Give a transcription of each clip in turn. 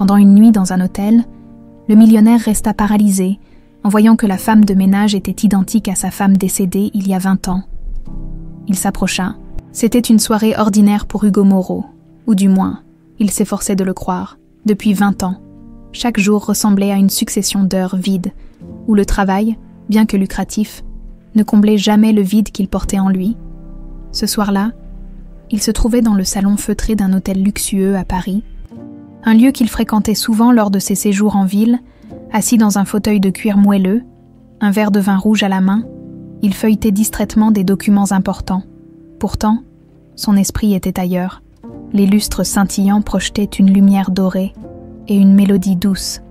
Pendant une nuit dans un hôtel, le millionnaire resta paralysé en voyant que la femme de ménage était identique à sa femme décédée il y a 20 ans. Il s'approcha. C'était une soirée ordinaire pour Hugo Moreau, ou du moins, il s'efforçait de le croire, depuis 20 ans. Chaque jour ressemblait à une succession d'heures vides, où le travail, bien que lucratif, ne comblait jamais le vide qu'il portait en lui. Ce soir-là, il se trouvait dans le salon feutré d'un hôtel luxueux à Paris, un lieu qu'il fréquentait souvent lors de ses séjours en ville. Assis dans un fauteuil de cuir moelleux, un verre de vin rouge à la main, il feuilletait distraitement des documents importants. Pourtant, son esprit était ailleurs. Les lustres scintillants projetaient une lumière dorée et une mélodie douce,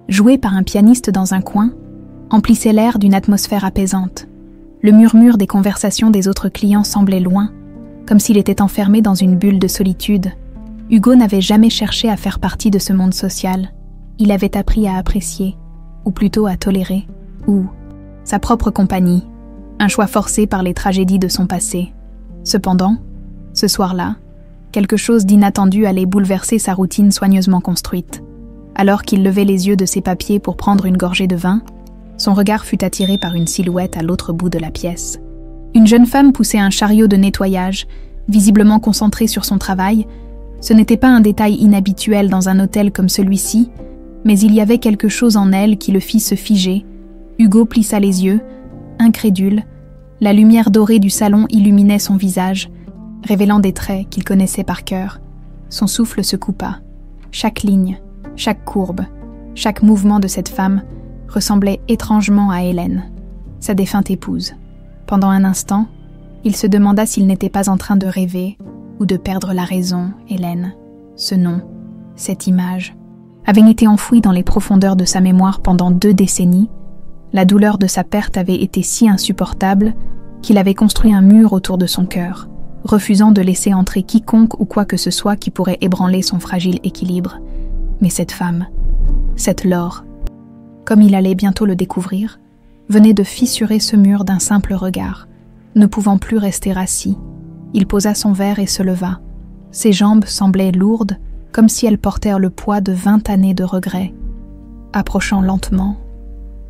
jouée par un pianiste dans un coin, emplissait l'air d'une atmosphère apaisante. Le murmure des conversations des autres clients semblait loin, comme s'il était enfermé dans une bulle de solitude. Hugo n'avait jamais cherché à faire partie de ce monde social. Il avait appris à apprécier, ou plutôt à tolérer, sa propre compagnie, un choix forcé par les tragédies de son passé. Cependant, ce soir-là, quelque chose d'inattendu allait bouleverser sa routine soigneusement construite. Alors qu'il levait les yeux de ses papiers pour prendre une gorgée de vin, son regard fut attiré par une silhouette à l'autre bout de la pièce. Une jeune femme poussait un chariot de nettoyage, visiblement concentrée sur son travail. Ce n'était pas un détail inhabituel dans un hôtel comme celui-ci, mais il y avait quelque chose en elle qui le fit se figer. Hugo plissa les yeux, incrédule. La lumière dorée du salon illuminait son visage, révélant des traits qu'il connaissait par cœur. Son souffle se coupa. Chaque ligne, chaque courbe, chaque mouvement de cette femme ressemblait étrangement à Hélène, sa défunte épouse. Pendant un instant, il se demanda s'il n'était pas en train de rêver ou de perdre la raison. Hélène, ce nom, cette image, avait été enfouie dans les profondeurs de sa mémoire pendant 2 décennies. La douleur de sa perte avait été si insupportable qu'il avait construit un mur autour de son cœur, refusant de laisser entrer quiconque ou quoi que ce soit qui pourrait ébranler son fragile équilibre. Mais cette femme, cette Laure, comme il allait bientôt le découvrir, venait de fissurer ce mur d'un simple regard. Ne pouvant plus rester assis, il posa son verre et se leva. Ses jambes semblaient lourdes, comme si elles portèrent le poids de 20 années de regrets. Approchant lentement,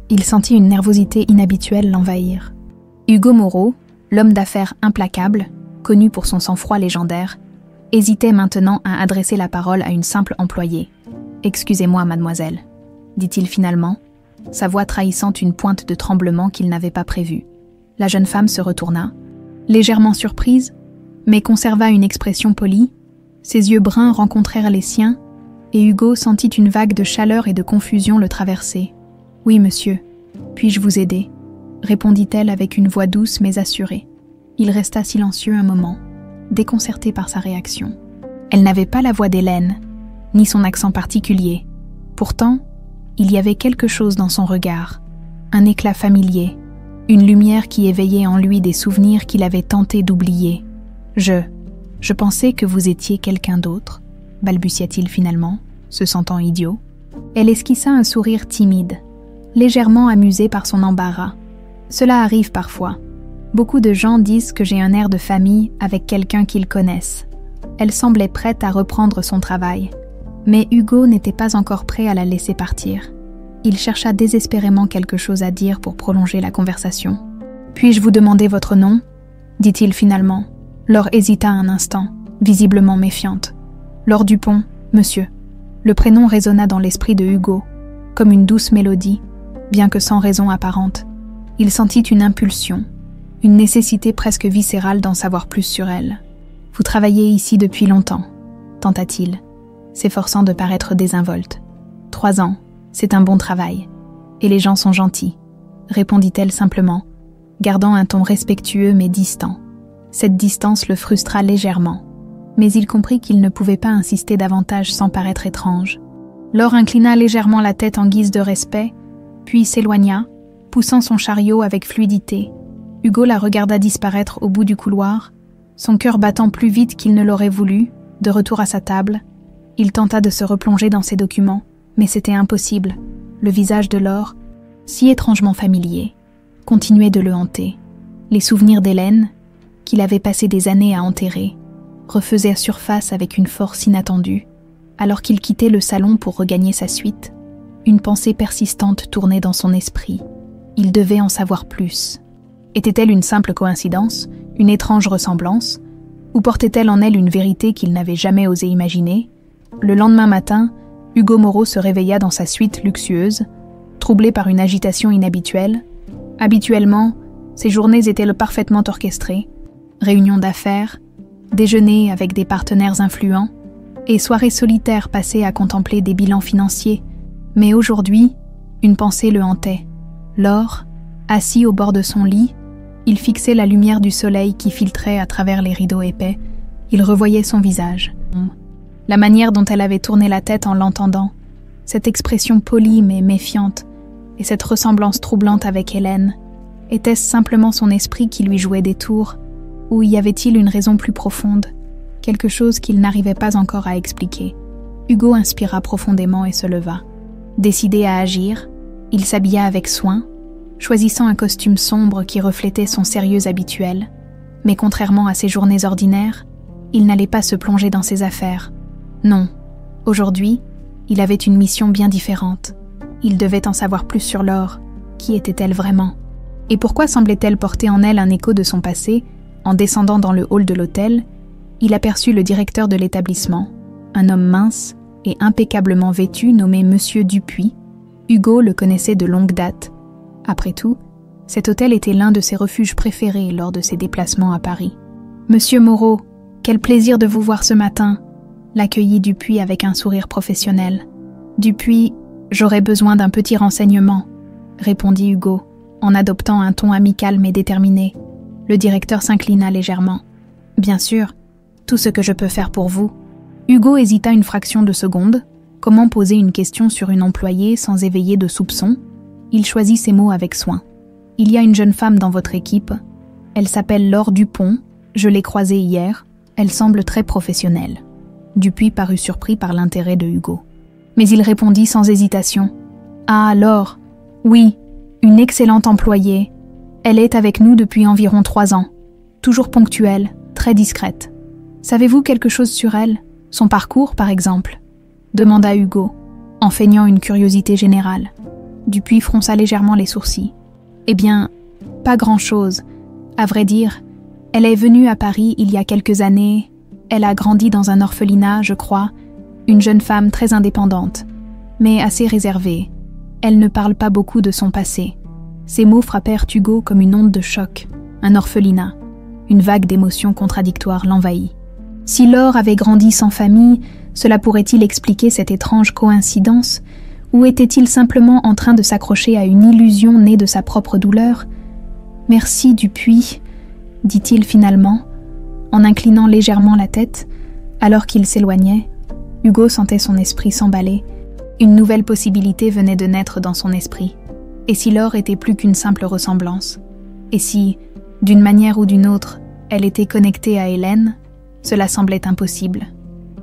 il sentit une nervosité inhabituelle l'envahir. Hugo Moreau, l'homme d'affaires implacable, connu pour son sang-froid légendaire, hésitait maintenant à adresser la parole à une simple employée. « Excusez-moi, mademoiselle », dit-il finalement, sa voix trahissant une pointe de tremblement qu'il n'avait pas prévue. La jeune femme se retourna, légèrement surprise, mais conserva une expression polie. Ses yeux bruns rencontrèrent les siens, et Hugo sentit une vague de chaleur et de confusion le traverser. « Oui, monsieur, puis-je vous aider ?» répondit-elle avec une voix douce mais assurée. Il resta silencieux un moment, déconcerté par sa réaction. Elle n'avait pas la voix d'Hélène, ni son accent particulier. Pourtant, il y avait quelque chose dans son regard, un éclat familier, une lumière qui éveillait en lui des souvenirs qu'il avait tenté d'oublier. « Je pensais que vous étiez quelqu'un d'autre, » balbutia-t-il finalement, se sentant idiot. Elle esquissa un sourire timide, légèrement amusé par son embarras. Cela arrive parfois. Beaucoup de gens disent que j'ai un air de famille avec quelqu'un qu'ils connaissent. Elle semblait prête à reprendre son travail. Mais Hugo n'était pas encore prêt à la laisser partir. Il chercha désespérément quelque chose à dire pour prolonger la conversation. « Puis-je vous demander votre nom ?» dit-il finalement. Laure hésita un instant, visiblement méfiante. « Laure Dupont, monsieur. » Le prénom résonna dans l'esprit de Hugo, comme une douce mélodie, bien que sans raison apparente. Il sentit une impulsion, une nécessité presque viscérale d'en savoir plus sur elle. « Vous travaillez ici depuis longtemps ?» tenta-t-il, s'efforçant de paraître désinvolte. « 3 ans, c'est un bon travail. Et les gens sont gentils, » répondit-elle simplement, gardant un ton respectueux mais distant. Cette distance le frustra légèrement, mais il comprit qu'il ne pouvait pas insister davantage sans paraître étrange. Laure inclina légèrement la tête en guise de respect, puis s'éloigna, poussant son chariot avec fluidité. Hugo la regarda disparaître au bout du couloir, son cœur battant plus vite qu'il ne l'aurait voulu. De retour à sa table, il tenta de se replonger dans ses documents, mais c'était impossible. Le visage de Laure, si étrangement familier, continuait de le hanter. Les souvenirs d'Hélène, qu'il avait passé des années à enterrer, refaisaient surface avec une force inattendue. Alors qu'il quittait le salon pour regagner sa suite, une pensée persistante tournait dans son esprit. Il devait en savoir plus. Était-elle une simple coïncidence, une étrange ressemblance, ou portait-elle en elle une vérité qu'il n'avait jamais osé imaginer? Le lendemain matin, Hugo Moreau se réveilla dans sa suite luxueuse, troublé par une agitation inhabituelle. Habituellement, ses journées étaient parfaitement orchestrées, réunions d'affaires, déjeuners avec des partenaires influents, et soirées solitaires passées à contempler des bilans financiers. Mais aujourd'hui, une pensée le hantait. Lors, assis au bord de son lit, il fixait la lumière du soleil qui filtrait à travers les rideaux épais. Il revoyait son visage. La manière dont elle avait tourné la tête en l'entendant, cette expression polie mais méfiante, et cette ressemblance troublante avec Hélène, était-ce simplement son esprit qui lui jouait des tours, ou y avait-il une raison plus profonde, quelque chose qu'il n'arrivait pas encore à expliquer? Hugo inspira profondément et se leva. Décidé à agir, il s'habilla avec soin, choisissant un costume sombre qui reflétait son sérieux habituel. Mais contrairement à ses journées ordinaires, il n'allait pas se plonger dans ses affaires. Non, aujourd'hui, il avait une mission bien différente. Il devait en savoir plus sur Laure. Qui était-elle vraiment? Et pourquoi semblait-elle porter en elle un écho de son passé? En descendant dans le hall de l'hôtel, il aperçut le directeur de l'établissement, un homme mince et impeccablement vêtu nommé Monsieur Dupuis. Hugo le connaissait de longue date. Après tout, cet hôtel était l'un de ses refuges préférés lors de ses déplacements à Paris. « Monsieur Moreau, quel plaisir de vous voir ce matin !» l'accueillit Dupuis avec un sourire professionnel. « Dupuis, j'aurais besoin d'un petit renseignement », répondit Hugo, en adoptant un ton amical mais déterminé. Le directeur s'inclina légèrement. « Bien sûr, tout ce que je peux faire pour vous. » Hugo hésita une fraction de seconde. Comment poser une question sur une employée sans éveiller de soupçons? Il choisit ses mots avec soin. « Il y a une jeune femme dans votre équipe. Elle s'appelle Laure Dupont. Je l'ai croisée hier. Elle semble très professionnelle. » Dupuis parut surpris par l'intérêt de Hugo. Mais il répondit sans hésitation. « Ah, Laure, oui, une excellente employée. Elle est avec nous depuis environ 3 ans. Toujours ponctuelle, très discrète. Savez-vous quelque chose sur elle? Son parcours, par exemple ?» demanda Hugo, en feignant une curiosité générale. Dupuis fronça légèrement les sourcils. « Eh bien, pas grand-chose. À vrai dire, elle est venue à Paris il y a quelques années. Elle a grandi dans un orphelinat, je crois. Une jeune femme très indépendante, mais assez réservée. Elle ne parle pas beaucoup de son passé. » Ces mots frappèrent Hugo comme une onde de choc. Un orphelinat. Une vague d'émotions contradictoires l'envahit. Si Laure avait grandi sans famille, cela pourrait-il expliquer cette étrange coïncidence? Ou était-il simplement en train de s'accrocher à une illusion née de sa propre douleur? « Merci, Dupuis, » dit-il finalement, en inclinant légèrement la tête. Alors qu'il s'éloignait, Hugo sentait son esprit s'emballer. Une nouvelle possibilité venait de naître dans son esprit. Et si Laure était plus qu'une simple ressemblance? Et si, d'une manière ou d'une autre, elle était connectée à Hélène? Cela semblait impossible.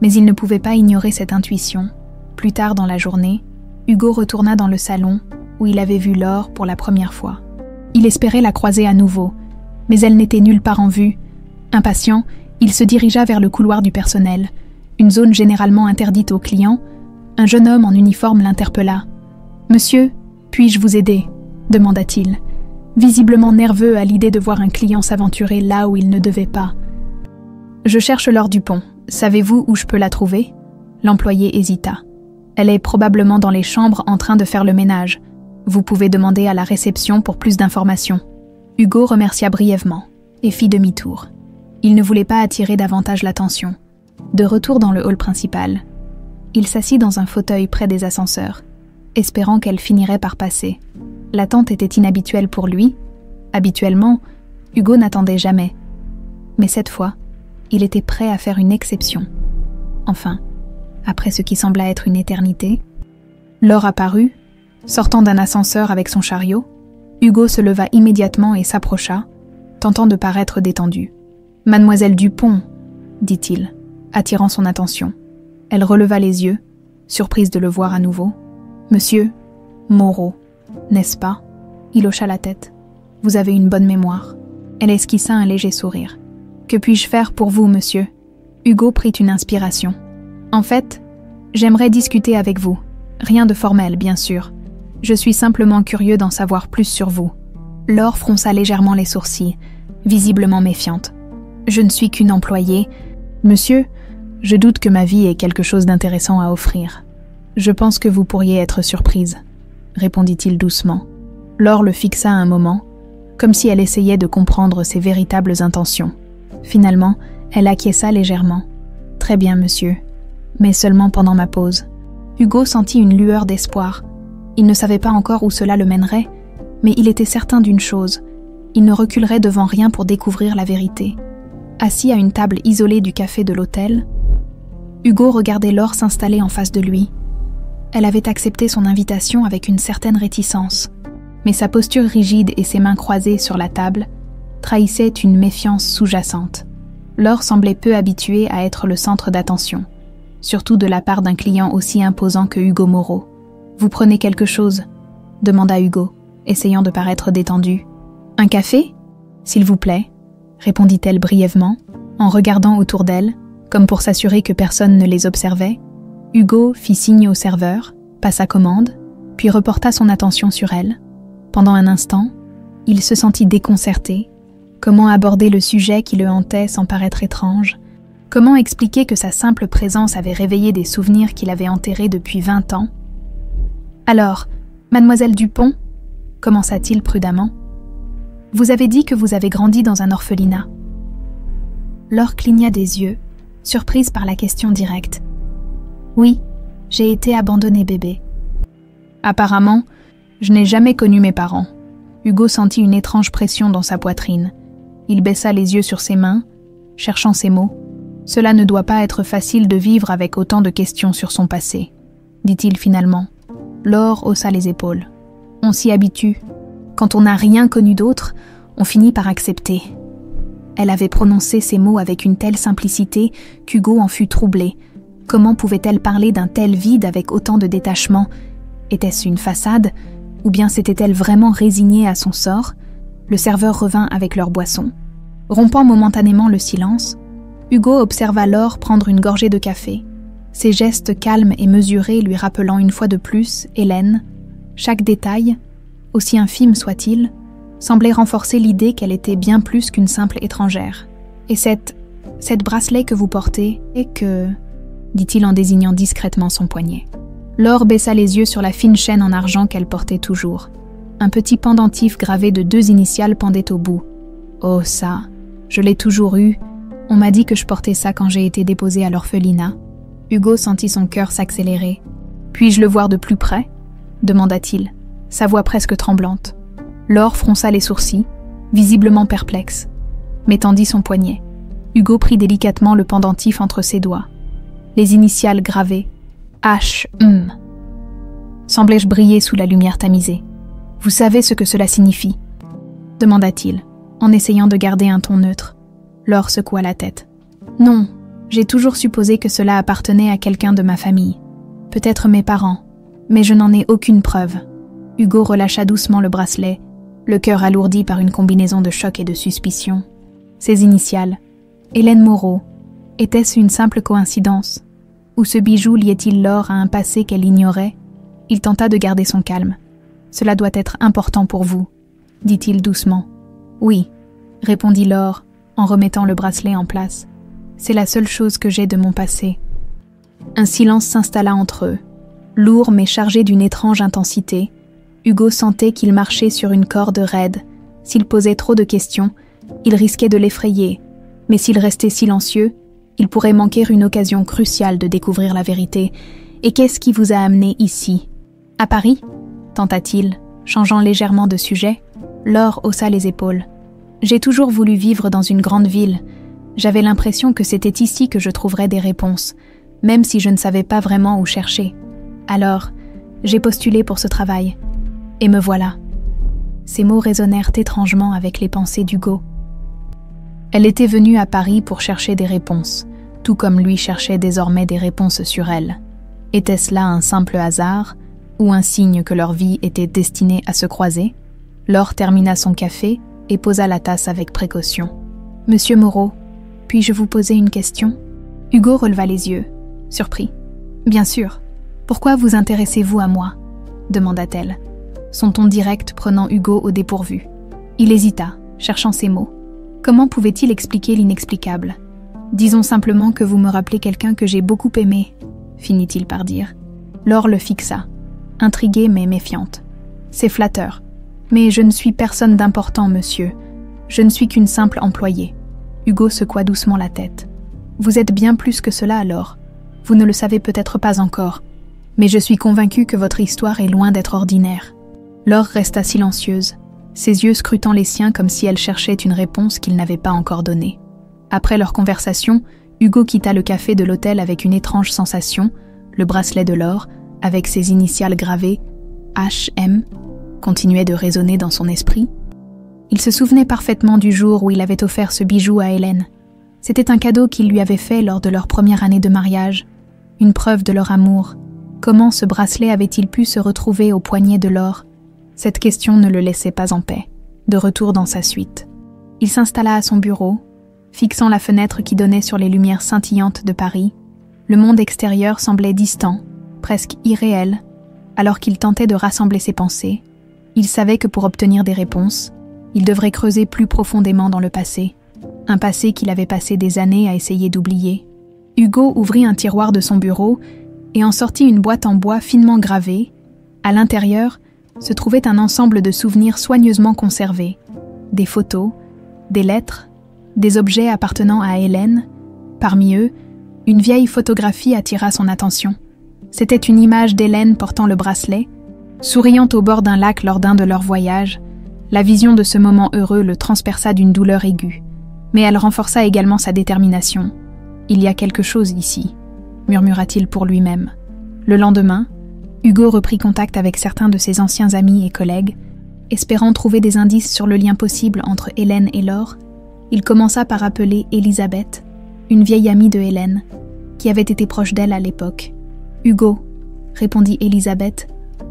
Mais il ne pouvait pas ignorer cette intuition. Plus tard dans la journée, Hugo retourna dans le salon où il avait vu Laure pour la première fois. Il espérait la croiser à nouveau, mais elle n'était nulle part en vue. Impatient, il se dirigea vers le couloir du personnel, une zone généralement interdite aux clients. Un jeune homme en uniforme l'interpella. « Monsieur, puis-je vous aider ?» demanda-t-il, visiblement nerveux à l'idée de voir un client s'aventurer là où il ne devait pas. « Je cherche Laure Dupont. Savez-vous où je peux la trouver ?» L'employé hésita. « Elle est probablement dans les chambres en train de faire le ménage. Vous pouvez demander à la réception pour plus d'informations. » Hugo remercia brièvement et fit demi-tour. Il ne voulait pas attirer davantage l'attention. De retour dans le hall principal, il s'assit dans un fauteuil près des ascenseurs, espérant qu'elle finirait par passer. L'attente était inhabituelle pour lui. Habituellement, Hugo n'attendait jamais. Mais cette fois, il était prêt à faire une exception. Enfin, après ce qui sembla être une éternité, Laure apparut, sortant d'un ascenseur avec son chariot. Hugo se leva immédiatement et s'approcha, tentant de paraître détendu. « Mademoiselle Dupont » dit-il, attirant son attention. Elle releva les yeux, surprise de le voir à nouveau. « Monsieur Moreau, n'est-ce pas ?» Il hocha la tête. « Vous avez une bonne mémoire. » Elle esquissa un léger sourire. « Que puis-je faire pour vous, monsieur ?» Hugo prit une inspiration. « En fait, J'aimerais discuter avec vous. Rien de formel, bien sûr. Je suis simplement curieux d'en savoir plus sur vous. » Laure fronça légèrement les sourcils, visiblement méfiante. « Je ne suis qu'une employée. »« Monsieur, je doute que ma vie ait quelque chose d'intéressant à offrir. Je pense que vous pourriez être surprise, » répondit-il doucement. Laure le fixa un moment, comme si elle essayait de comprendre ses véritables intentions. Finalement, elle acquiesça légèrement. « Très bien, monsieur, mais seulement pendant ma pause. » Hugo sentit une lueur d'espoir. Il ne savait pas encore où cela le mènerait, mais il était certain d'une chose, il ne reculerait devant rien pour découvrir la vérité. Assis à une table isolée du café de l'hôtel, Hugo regardait Laure s'installer en face de lui. Elle avait accepté son invitation avec une certaine réticence, mais sa posture rigide et ses mains croisées sur la table trahissaient une méfiance sous-jacente. Laure semblait peu habituée à être le centre d'attention, surtout de la part d'un client aussi imposant que Hugo Moreau. « Vous prenez quelque chose ?» demanda Hugo, essayant de paraître détendu. « Un café ? S'il vous plaît » répondit-elle brièvement, en regardant autour d'elle, comme pour s'assurer que personne ne les observait. Hugo fit signe au serveur, passa commande, puis reporta son attention sur elle. Pendant un instant, il se sentit déconcerté. Comment aborder le sujet qui le hantait sans paraître étrange ? Comment expliquer que sa simple présence avait réveillé des souvenirs qu'il avait enterrés depuis 20 ans ? « Alors, mademoiselle Dupont ?» commença-t-il prudemment. « Vous avez dit que vous avez grandi dans un orphelinat. » Laure cligna des yeux, surprise par la question directe. « Oui, j'ai été abandonnée bébé. » « Apparemment, je n'ai jamais connu mes parents. » Hugo sentit une étrange pression dans sa poitrine. Il baissa les yeux sur ses mains, cherchant ses mots. « Cela ne doit pas être facile de vivre avec autant de questions sur son passé, » dit-il finalement. Laure haussa les épaules. « On s'y habitue. Quand on n'a rien connu d'autre, on finit par accepter. » Elle avait prononcé ces mots avec une telle simplicité qu'Hugo en fut troublé. Comment pouvait-elle parler d'un tel vide avec autant de détachement ? Était-ce une façade ? Ou bien s'était-elle vraiment résignée à son sort ? Le serveur revint avec leur boisson. Rompant momentanément le silence, Hugo observa Laure prendre une gorgée de café, ses gestes calmes et mesurés lui rappelant une fois de plus Hélène. Chaque détail, aussi infime soit-il, semblait renforcer l'idée qu'elle était bien plus qu'une simple étrangère. « Et cette bracelet que vous portez est que... » dit-il en désignant discrètement son poignet. Laure baissa les yeux sur la fine chaîne en argent qu'elle portait toujours. Un petit pendentif gravé de 2 initiales pendait au bout. « Oh ça, je l'ai toujours eu. On m'a dit que je portais ça quand j'ai été déposée à l'orphelinat. » Hugo sentit son cœur s'accélérer. « Puis-je le voir de plus près ?» demanda-t-il, sa voix presque tremblante. Laure fronça les sourcils, visiblement perplexe, mais tendit son poignet. Hugo prit délicatement le pendentif entre ses doigts. Les initiales gravées, H.M. semblai-je briller sous la lumière tamisée. « Vous savez ce que cela signifie ?» demanda-t-il, en essayant de garder un ton neutre. Laure secoua la tête. « Non, j'ai toujours supposé que cela appartenait à quelqu'un de ma famille. Peut-être mes parents, mais je n'en ai aucune preuve. » Hugo relâcha doucement le bracelet, le cœur alourdi par une combinaison de choc et de suspicion. Ses initiales, Hélène Moreau, était-ce une simple coïncidence ? Ou ce bijou liait-il Laure à un passé qu'elle ignorait ? Il tenta de garder son calme. « Cela doit être important pour vous, » dit-il doucement. « Oui, » répondit Laure, en remettant le bracelet en place. « C'est la seule chose que j'ai de mon passé. » Un silence s'installa entre eux, lourd mais chargé d'une étrange intensité. Hugo sentait qu'il marchait sur une corde raide. S'il posait trop de questions, il risquait de l'effrayer, mais s'il restait silencieux, il pourrait manquer une occasion cruciale de découvrir la vérité. « Et qu'est-ce qui vous a amené ici ?»« À Paris ?» tenta-t-il, changeant légèrement de sujet. Laure haussa les épaules. « J'ai toujours voulu vivre dans une grande ville. J'avais l'impression que c'était ici que je trouverais des réponses, même si je ne savais pas vraiment où chercher. Alors, j'ai postulé pour ce travail. Et me voilà. » Ces mots résonnèrent étrangement avec les pensées d'Hugo. Elle était venue à Paris pour chercher des réponses, tout comme lui cherchait désormais des réponses sur elle. Était-ce là un simple hasard, ou un signe que leur vie était destinée à se croiser ? Laure termina son café et posa la tasse avec précaution. « Monsieur Moreau, puis-je vous poser une question ?» Hugo releva les yeux, surpris. « Bien sûr. Pourquoi vous intéressez-vous à moi ? Demanda-t-elle, son ton direct prenant Hugo au dépourvu. Il hésita, cherchant ses mots. Comment pouvait-il expliquer l'inexplicable ? Disons simplement que vous me rappelez quelqu'un que j'ai beaucoup aimé, finit-il par dire. Laure le fixa, intriguée mais méfiante. C'est flatteur. Mais je ne suis personne d'important, monsieur. Je ne suis qu'une simple employée. Hugo secoua doucement la tête. Vous êtes bien plus que cela alors. Vous ne le savez peut-être pas encore. Mais je suis convaincue que votre histoire est loin d'être ordinaire. Laure resta silencieuse, ses yeux scrutant les siens comme si elle cherchait une réponse qu'il n'avait pas encore donnée. Après leur conversation, Hugo quitta le café de l'hôtel avec une étrange sensation, le bracelet de Laure, avec ses initiales gravées HM, continuait de résonner dans son esprit. Il se souvenait parfaitement du jour où il avait offert ce bijou à Hélène. C'était un cadeau qu'il lui avait fait lors de leur première année de mariage, une preuve de leur amour. Comment ce bracelet avait-il pu se retrouver au poignet de Laure ? Cette question ne le laissait pas en paix, de retour dans sa suite. Il s'installa à son bureau, fixant la fenêtre qui donnait sur les lumières scintillantes de Paris. Le monde extérieur semblait distant, presque irréel, alors qu'il tentait de rassembler ses pensées. Il savait que pour obtenir des réponses, il devrait creuser plus profondément dans le passé, un passé qu'il avait passé des années à essayer d'oublier. Hugo ouvrit un tiroir de son bureau et en sortit une boîte en bois finement gravée. À l'intérieur se trouvait un ensemble de souvenirs soigneusement conservés, des photos, des lettres, des objets appartenant à Hélène. Parmi eux, une vieille photographie attira son attention. C'était une image d'Hélène portant le bracelet, souriant au bord d'un lac lors d'un de leurs voyages. La vision de ce moment heureux le transperça d'une douleur aiguë, mais elle renforça également sa détermination. « Il y a quelque chose ici », murmura-t-il pour lui-même. Le lendemain, Hugo reprit contact avec certains de ses anciens amis et collègues, espérant trouver des indices sur le lien possible entre Hélène et Laure. Il commença par appeler Elisabeth, une vieille amie de Hélène, qui avait été proche d'elle à l'époque. « Hugo », répondit Elisabeth,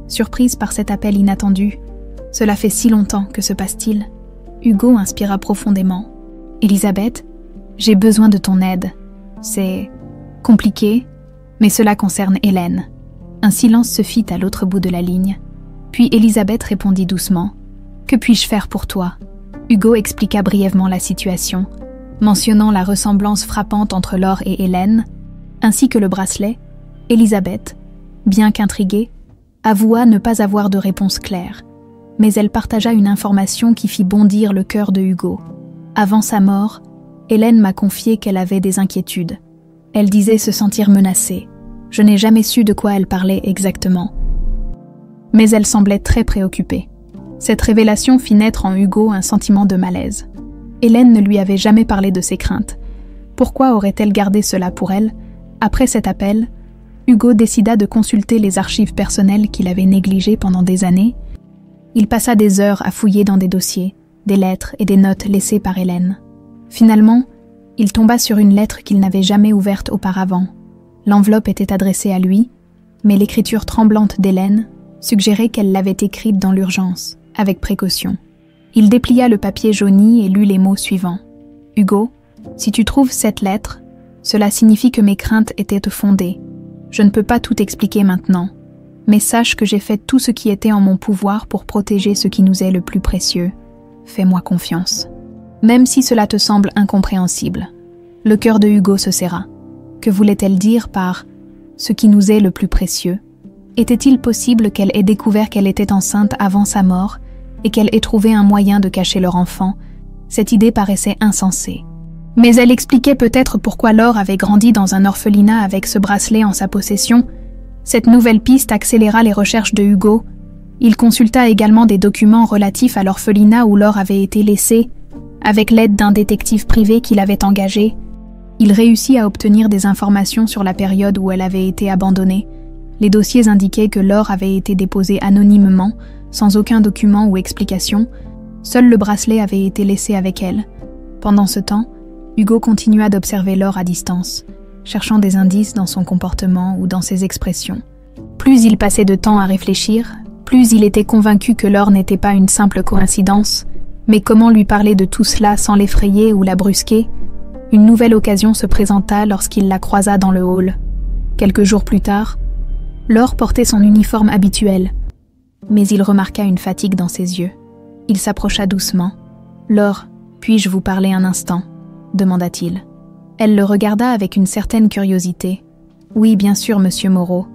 surprise par cet appel inattendu. « Cela fait si longtemps, que se passe-t-il » Hugo inspira profondément. « Elisabeth, j'ai besoin de ton aide. C'est compliqué, mais cela concerne Hélène. » Un silence se fit à l'autre bout de la ligne. Puis Elisabeth répondit doucement. « Que puis-je faire pour toi ?» Hugo expliqua brièvement la situation, mentionnant la ressemblance frappante entre Laure et Hélène, ainsi que le bracelet. Elisabeth, bien qu'intriguée, avoua ne pas avoir de réponse claire, mais elle partagea une information qui fit bondir le cœur de Hugo. Avant sa mort, Hélène m'a confié qu'elle avait des inquiétudes. Elle disait se sentir menacée. Je n'ai jamais su de quoi elle parlait exactement. Mais elle semblait très préoccupée. Cette révélation fit naître en Hugo un sentiment de malaise. Hélène ne lui avait jamais parlé de ses craintes. Pourquoi aurait-elle gardé cela pour elle ? Après cet appel, Hugo décida de consulter les archives personnelles qu'il avait négligées pendant des années. Il passa des heures à fouiller dans des dossiers, des lettres et des notes laissées par Hélène. Finalement, il tomba sur une lettre qu'il n'avait jamais ouverte auparavant. L'enveloppe était adressée à lui, mais l'écriture tremblante d'Hélène suggérait qu'elle l'avait écrite dans l'urgence, avec précaution. Il déplia le papier jauni et lut les mots suivants. « Hugo, si tu trouves cette lettre, cela signifie que mes craintes étaient fondées. Je ne peux pas tout expliquer maintenant, mais sache que j'ai fait tout ce qui était en mon pouvoir pour protéger ce qui nous est le plus précieux. Fais-moi confiance. » Même si cela te semble incompréhensible, le cœur de Hugo se serra. Que voulait-elle dire par « ce qui nous est le plus précieux » ? Était-il possible qu'elle ait découvert qu'elle était enceinte avant sa mort et qu'elle ait trouvé un moyen de cacher leur enfant ? Cette idée paraissait insensée. Mais elle expliquait peut-être pourquoi Laure avait grandi dans un orphelinat avec ce bracelet en sa possession. Cette nouvelle piste accéléra les recherches de Hugo. Il consulta également des documents relatifs à l'orphelinat où Laure avait été laissée. Avec l'aide d'un détective privé qu'il avait engagé, il réussit à obtenir des informations sur la période où elle avait été abandonnée. Les dossiers indiquaient que Laure avait été déposée anonymement, sans aucun document ou explication. Seul le bracelet avait été laissé avec elle. Pendant ce temps, Hugo continua d'observer Laure à distance, cherchant des indices dans son comportement ou dans ses expressions. Plus il passait de temps à réfléchir, plus il était convaincu que Laure n'était pas une simple coïncidence. Mais comment lui parler de tout cela sans l'effrayer ou la brusquer ? Une nouvelle occasion se présenta lorsqu'il la croisa dans le hall. « Quelques jours plus tard, Laure portait son uniforme habituel, mais il remarqua une fatigue dans ses yeux. Il s'approcha doucement. « Laure, puis-je vous parler un instant ?» demanda-t-il. Elle le regarda avec une certaine curiosité. « Oui, bien sûr, monsieur Moreau. »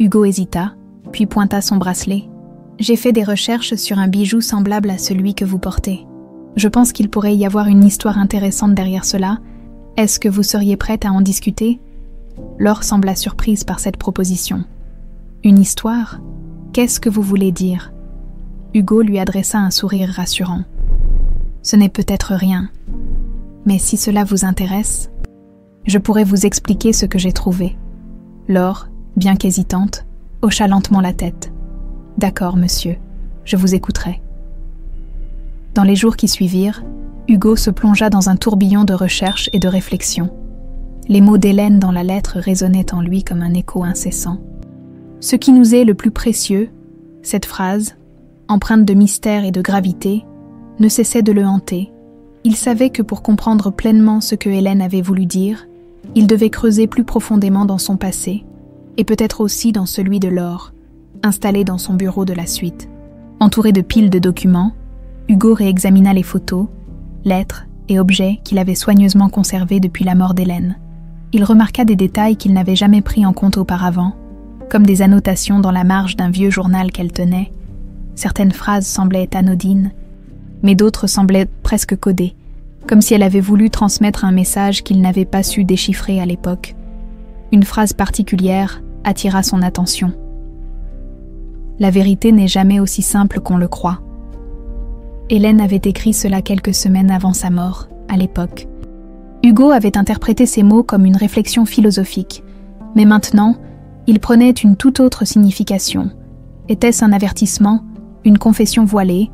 Hugo hésita, puis pointa son bracelet. « J'ai fait des recherches sur un bijou semblable à celui que vous portez. Je pense qu'il pourrait y avoir une histoire intéressante derrière cela. Est-ce que vous seriez prête à en discuter ?» Laure sembla surprise par cette proposition. « Une histoire ? Qu'est-ce que vous voulez dire ?» Hugo lui adressa un sourire rassurant. « Ce n'est peut-être rien. Mais si cela vous intéresse, je pourrais vous expliquer ce que j'ai trouvé. » Laure, bien qu'hésitante, hocha lentement la tête. « D'accord, monsieur, je vous écouterai. » Dans les jours qui suivirent, Hugo se plongea dans un tourbillon de recherche et de réflexion. Les mots d'Hélène dans la lettre résonnaient en lui comme un écho incessant. Ce qui nous est le plus précieux, cette phrase, empreinte de mystère et de gravité, ne cessait de le hanter. Il savait que pour comprendre pleinement ce que Hélène avait voulu dire, il devait creuser plus profondément dans son passé, et peut-être aussi dans celui de Laure, installé dans son bureau de la suite. Entouré de piles de documents, Hugo réexamina les photos, lettres et objets qu'il avait soigneusement conservés depuis la mort d'Hélène. Il remarqua des détails qu'il n'avait jamais pris en compte auparavant, comme des annotations dans la marge d'un vieux journal qu'elle tenait. Certaines phrases semblaient anodines, mais d'autres semblaient presque codées, comme si elle avait voulu transmettre un message qu'il n'avait pas su déchiffrer à l'époque. Une phrase particulière attira son attention. « La vérité n'est jamais aussi simple qu'on le croit. » Hélène avait écrit cela quelques semaines avant sa mort, à l'époque. Hugo avait interprété ces mots comme une réflexion philosophique, mais maintenant, ils prenaient une toute autre signification. Était-ce un avertissement, une confession voilée?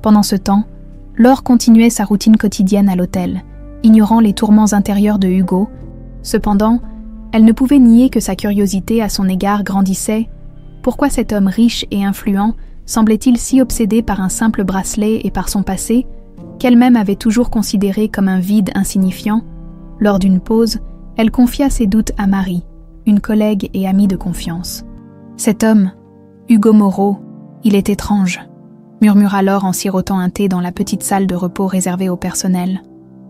Pendant ce temps, Laure continuait sa routine quotidienne à l'hôtel, ignorant les tourments intérieurs de Hugo. Cependant, elle ne pouvait nier que sa curiosité à son égard grandissait. Pourquoi cet homme riche et influent semblait-il si obsédé par un simple bracelet et par son passé, qu'elle-même avait toujours considéré comme un vide insignifiant? Lors d'une pause, elle confia ses doutes à Marie, une collègue et amie de confiance. « Cet homme, Hugo Moreau, il est étrange », murmura Laure en sirotant un thé dans la petite salle de repos réservée au personnel.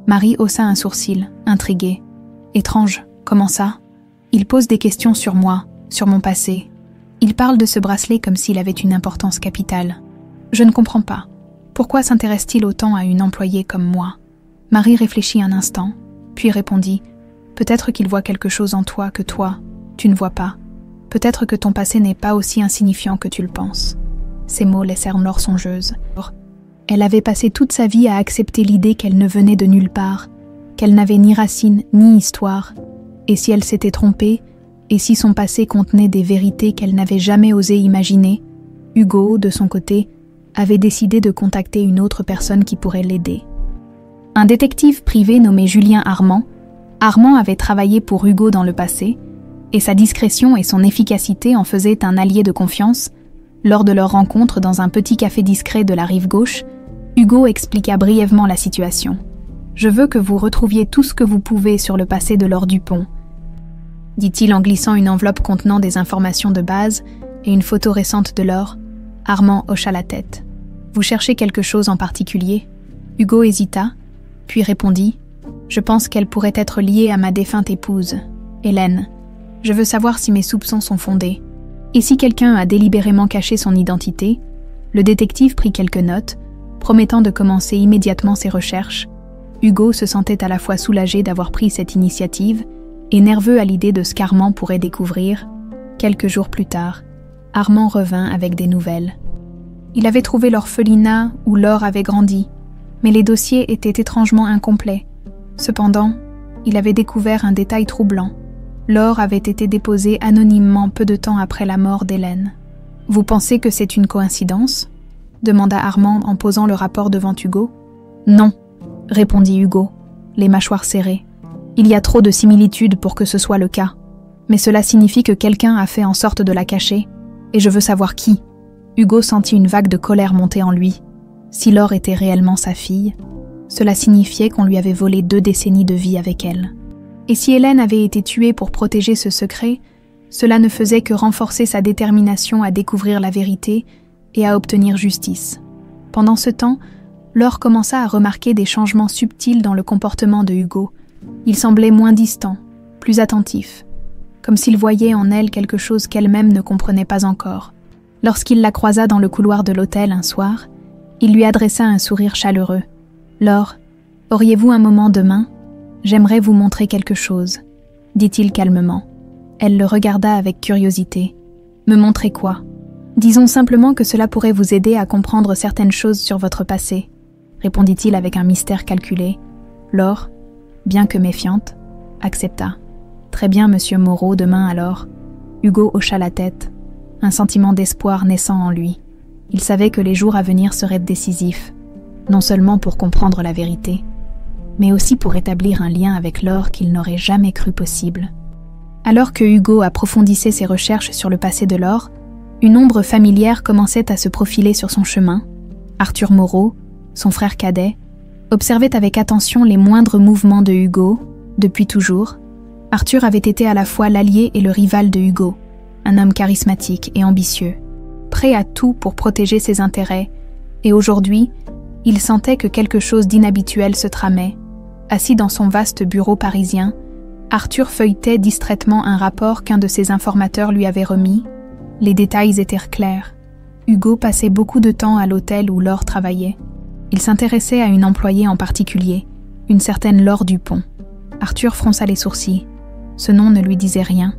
Marie haussa un sourcil, intriguée. « Étrange, comment ça ? Il pose des questions sur moi, sur mon passé. Il parle de ce bracelet comme s'il avait une importance capitale. Je ne comprends pas. Pourquoi s'intéresse-t-il autant à une employée comme moi ?» Marie réfléchit un instant, puis répondit « Peut-être qu'il voit quelque chose en toi que toi, tu ne vois pas. Peut-être que ton passé n'est pas aussi insignifiant que tu le penses. » Ces mots laissèrent Laure songeuse. Elle avait passé toute sa vie à accepter l'idée qu'elle ne venait de nulle part, qu'elle n'avait ni racine ni histoire. Et si elle s'était trompée, et si son passé contenait des vérités qu'elle n'avait jamais osé imaginer, Hugo, de son côté, avait décidé de contacter une autre personne qui pourrait l'aider. Un détective privé nommé Julien Armand avait travaillé pour Hugo dans le passé, et sa discrétion et son efficacité en faisaient un allié de confiance. Lors de leur rencontre dans un petit café discret de la rive gauche, Hugo expliqua brièvement la situation. « Je veux que vous retrouviez tout ce que vous pouvez sur le passé de Laure Dupont, » dit-il en glissant une enveloppe contenant des informations de base et une photo récente de Laure. Armand hocha la tête. « Vous cherchez quelque chose en particulier ?» Hugo hésita, puis répondit « Je pense qu'elle pourrait être liée à ma défunte épouse, Hélène. Je veux savoir si mes soupçons sont fondés. » Et si quelqu'un a délibérément caché son identité, le détective prit quelques notes, promettant de commencer immédiatement ses recherches. Hugo se sentait à la fois soulagé d'avoir pris cette initiative et nerveux à l'idée de ce qu'Armand pourrait découvrir. Quelques jours plus tard, Armand revint avec des nouvelles. Il avait trouvé l'orphelinat où Laure avait grandi, mais les dossiers étaient étrangement incomplets. Cependant, il avait découvert un détail troublant. Laure avait été déposée anonymement peu de temps après la mort d'Hélène. « Vous pensez que c'est une coïncidence ?» demanda Armand en posant le rapport devant Hugo. « Non », répondit Hugo, les mâchoires serrées. « Il y a trop de similitudes pour que ce soit le cas. Mais cela signifie que quelqu'un a fait en sorte de la cacher, et je veux savoir qui. » Hugo sentit une vague de colère monter en lui. Si Laure était réellement sa fille, cela signifiait qu'on lui avait volé 2 décennies de vie avec elle. Et si Hélène avait été tuée pour protéger ce secret, Cela ne faisait que renforcer sa détermination à découvrir la vérité et à obtenir justice. Pendant ce temps, Laure commença à remarquer des changements subtils dans le comportement de Hugo. Il semblait moins distant, plus attentif, comme s'il voyait en elle quelque chose qu'elle-même ne comprenait pas encore. Lorsqu'il la croisa dans le couloir de l'hôtel un soir, il lui adressa un sourire chaleureux. « Laure, auriez-vous un moment demain ? J'aimerais vous montrer quelque chose, » dit-il calmement. Elle le regarda avec curiosité. « Me montrer quoi ? Disons simplement que cela pourrait vous aider à comprendre certaines choses sur votre passé, » répondit-il avec un mystère calculé. Laure, bien que méfiante, accepta. « Très bien, monsieur Moreau, demain alors. » Hugo hocha la tête, un sentiment d'espoir naissant en lui. Il savait que les jours à venir seraient décisifs, non seulement pour comprendre la vérité, mais aussi pour établir un lien avec Laure qu'il n'aurait jamais cru possible. Alors que Hugo approfondissait ses recherches sur le passé de Laure, une ombre familière commençait à se profiler sur son chemin. Arthur Moreau, son frère cadet, observait avec attention les moindres mouvements de Hugo. Depuis toujours, Arthur avait été à la fois l'allié et le rival de Hugo, un homme charismatique et ambitieux, prêt à tout pour protéger ses intérêts, et aujourd'hui, il sentait que quelque chose d'inhabituel se tramait. Assis dans son vaste bureau parisien, Arthur feuilletait distraitement un rapport qu'un de ses informateurs lui avait remis. Les détails étaient clairs. Hugo passait beaucoup de temps à l'hôtel où Laure travaillait. Il s'intéressait à une employée en particulier, une certaine Laure Dupont. Arthur fronça les sourcils. Ce nom ne lui disait rien,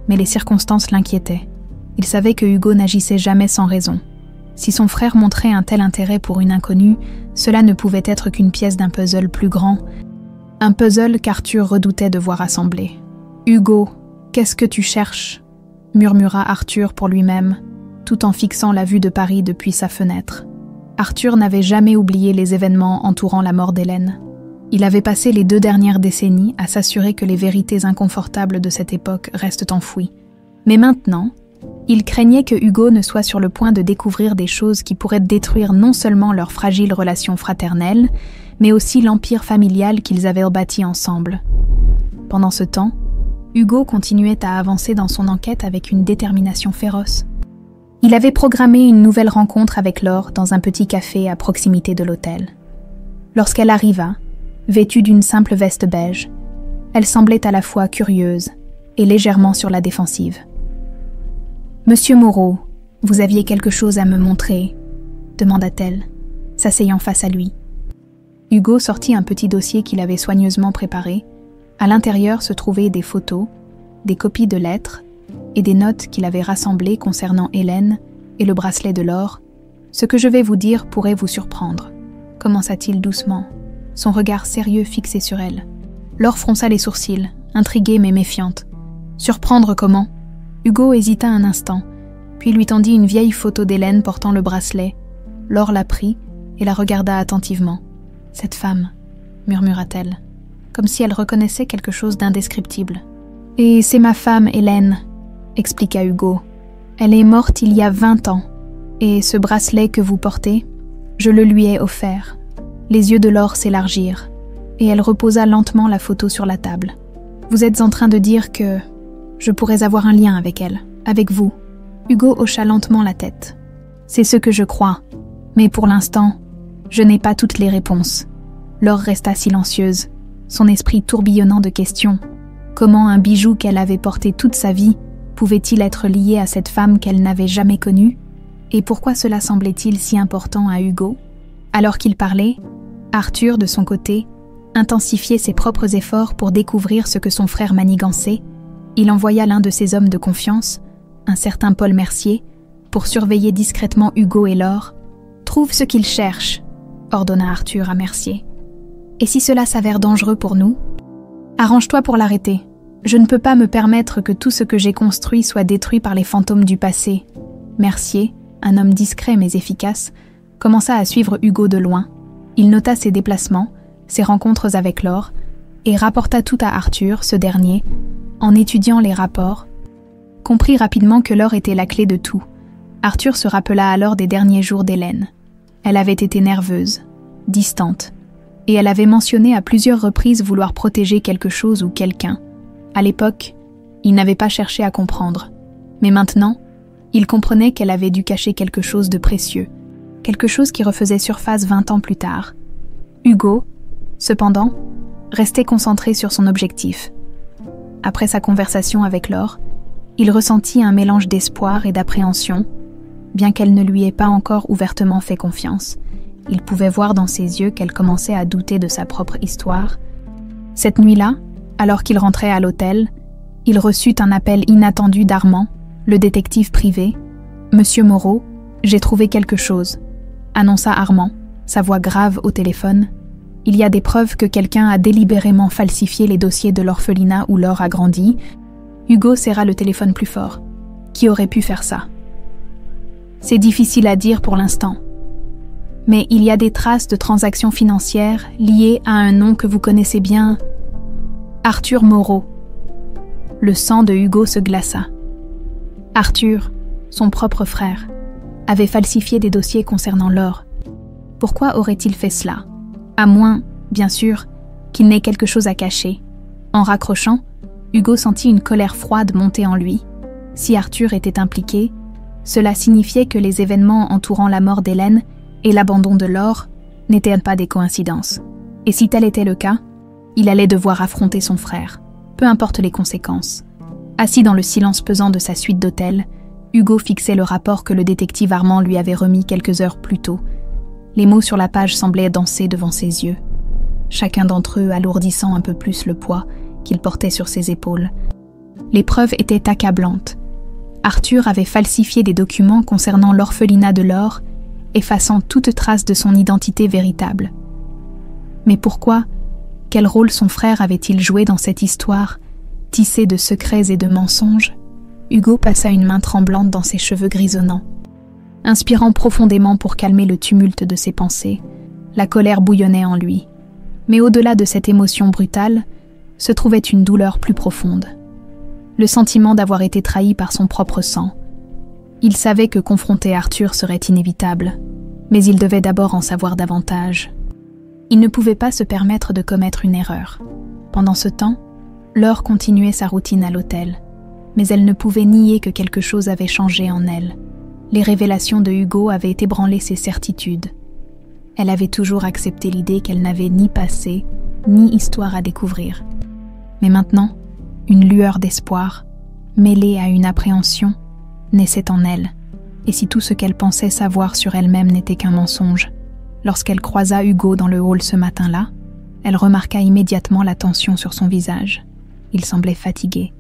mais les circonstances l'inquiétaient. Il savait que Hugo n'agissait jamais sans raison. Si son frère montrait un tel intérêt pour une inconnue, cela ne pouvait être qu'une pièce d'un puzzle plus grand, un puzzle qu'Arthur redoutait de voir assemblé. « Hugo, qu'est-ce que tu cherches ?» murmura Arthur pour lui-même, tout en fixant la vue de Paris depuis sa fenêtre. Arthur n'avait jamais oublié les événements entourant la mort d'Hélène. Il avait passé les 2 dernières décennies à s'assurer que les vérités inconfortables de cette époque restent enfouies. Mais maintenant, il craignait que Hugo ne soit sur le point de découvrir des choses qui pourraient détruire non seulement leur fragile relation fraternelle, mais aussi l'empire familial qu'ils avaient bâti ensemble. Pendant ce temps, Hugo continuait à avancer dans son enquête avec une détermination féroce. Il avait programmé une nouvelle rencontre avec Laure dans un petit café à proximité de l'hôtel. Lorsqu'elle arriva, vêtue d'une simple veste beige, elle semblait à la fois curieuse et légèrement sur la défensive. « Monsieur Moreau, vous aviez quelque chose à me montrer ?» demanda-t-elle, s'asseyant face à lui. Hugo sortit un petit dossier qu'il avait soigneusement préparé. À l'intérieur se trouvaient des photos, des copies de lettres et des notes qu'il avait rassemblées concernant Hélène et le bracelet de Laure. « Ce que je vais vous dire pourrait vous surprendre, » commença-t-il doucement, son regard sérieux fixé sur elle. Laure fronça les sourcils, intriguée mais méfiante. « Surprendre comment ?» Hugo hésita un instant, puis lui tendit une vieille photo d'Hélène portant le bracelet. Laure la prit et la regarda attentivement. « Cette femme, » murmura-t-elle, comme si elle reconnaissait quelque chose d'indescriptible. « Et c'est ma femme, Hélène, » expliqua Hugo. « Elle est morte il y a 20 ans, et ce bracelet que vous portez, je le lui ai offert. » Les yeux de Laure s'élargirent, et elle reposa lentement la photo sur la table. « Vous êtes en train de dire que je pourrais avoir un lien avec elle, avec vous. » Hugo hocha lentement la tête. « C'est ce que je crois, mais pour l'instant, je n'ai pas toutes les réponses. » Laure resta silencieuse, son esprit tourbillonnant de questions. Comment un bijou qu'elle avait porté toute sa vie pouvait-il être lié à cette femme qu'elle n'avait jamais connue? Et pourquoi cela semblait-il si important à Hugo? Alors qu'il parlait, Arthur, de son côté, intensifiait ses propres efforts pour découvrir ce que son frère manigançait. Il envoya l'un de ses hommes de confiance, un certain Paul Mercier, pour surveiller discrètement Hugo et Laure. « Trouve ce qu'ils cherchent », ordonna Arthur à Mercier. « Et si cela s'avère dangereux pour nous? Arrange-toi pour l'arrêter. Je ne peux pas me permettre que tout ce que j'ai construit soit détruit par les fantômes du passé. » Mercier, un homme discret mais efficace, commença à suivre Hugo de loin. Il nota ses déplacements, ses rencontres avec Laure, et rapporta tout à Arthur, ce dernier, en étudiant les rapports, comprit rapidement que Laure était la clé de tout. Arthur se rappela alors des derniers jours d'Hélène. Elle avait été nerveuse, distante, et elle avait mentionné à plusieurs reprises vouloir protéger quelque chose ou quelqu'un. À l'époque, Il n'avait pas cherché à comprendre. Mais maintenant, il comprenait qu'elle avait dû cacher quelque chose de précieux, quelque chose qui refaisait surface 20 ans plus tard. Hugo, cependant, restait concentré sur son objectif. Après sa conversation avec Laure, il ressentit un mélange d'espoir et d'appréhension. Bien qu'elle ne lui ait pas encore ouvertement fait confiance, il pouvait voir dans ses yeux qu'elle commençait à douter de sa propre histoire. Cette nuit-là, alors qu'il rentrait à l'hôtel, il reçut un appel inattendu d'Armand, le détective privé. « Monsieur Moreau, j'ai trouvé quelque chose », annonça Armand, sa voix grave au téléphone. « Il y a des preuves que quelqu'un a délibérément falsifié les dossiers de l'orphelinat où Laure a grandi. » Hugo serra le téléphone plus fort. Qui aurait pu faire ça? C'est difficile à dire pour l'instant. Mais il y a des traces de transactions financières liées à un nom que vous connaissez bien, Arthur Moreau. Le sang de Hugo se glaça. Arthur, son propre frère, avait falsifié des dossiers concernant Laure. Pourquoi aurait-il fait cela? À moins, bien sûr, qu'il n'ait quelque chose à cacher. En raccrochant, Hugo sentit une colère froide monter en lui. Si Arthur était impliqué, cela signifiait que les événements entourant la mort d'Hélène et l'abandon de Laure n'étaient pas des coïncidences. Et si tel était le cas, il allait devoir affronter son frère, peu importe les conséquences. Assis dans le silence pesant de sa suite d'hôtel, Hugo fixait le rapport que le détective Armand lui avait remis quelques heures plus tôt. Les mots sur la page semblaient danser devant ses yeux, chacun d'entre eux alourdissant un peu plus le poids qu'il portait sur ses épaules. Les preuves étaient accablantes. Arthur avait falsifié des documents concernant l'orphelinat de Laure, effaçant toute trace de son identité véritable. Mais pourquoi? Quel rôle son frère avait-il joué dans cette histoire, tissée de secrets et de mensonges? Hugo passa une main tremblante dans ses cheveux grisonnants. Inspirant profondément pour calmer le tumulte de ses pensées, la colère bouillonnait en lui. Mais au-delà de cette émotion brutale, se trouvait une douleur plus profonde. Le sentiment d'avoir été trahi par son propre sang. Il savait que confronter Arthur serait inévitable, mais il devait d'abord en savoir davantage. Il ne pouvait pas se permettre de commettre une erreur. Pendant ce temps, Laure continuait sa routine à l'hôtel, mais elle ne pouvait nier que quelque chose avait changé en elle. Les révélations de Hugo avaient ébranlé ses certitudes. Elle avait toujours accepté l'idée qu'elle n'avait ni passé, ni histoire à découvrir. Mais maintenant, une lueur d'espoir, mêlée à une appréhension, naissait en elle, et si tout ce qu'elle pensait savoir sur elle-même n'était qu'un mensonge, lorsqu'elle croisa Hugo dans le hall ce matin-là, elle remarqua immédiatement la tension sur son visage. Il semblait fatigué,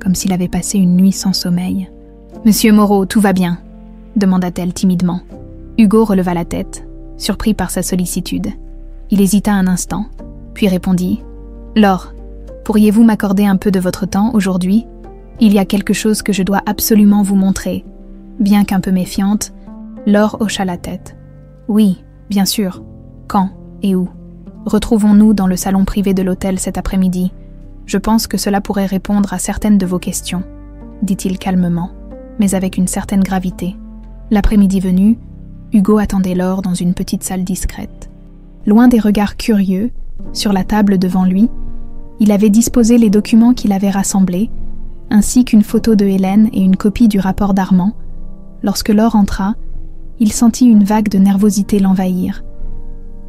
comme s'il avait passé une nuit sans sommeil. « Monsieur Moreau, tout va bien ?» demanda-t-elle timidement. Hugo releva la tête, surpris par sa sollicitude. Il hésita un instant, puis répondit « Laure, pourriez-vous m'accorder un peu de votre temps aujourd'hui? Il y a quelque chose que je dois absolument vous montrer. » Bien qu'un peu méfiante, Laure hocha la tête. « Oui, bien sûr. Quand et où? Retrouvons-nous dans le salon privé de l'hôtel cet après-midi. Je pense que cela pourrait répondre à certaines de vos questions, » dit-il calmement, mais avec une certaine gravité. L'après-midi venu, Hugo attendait Laure dans une petite salle discrète. Loin des regards curieux, sur la table devant lui, il avait disposé les documents qu'il avait rassemblés, ainsi qu'une photo de Hélène et une copie du rapport d'Armand. Lorsque Laure entra, il sentit une vague de nervosité l'envahir.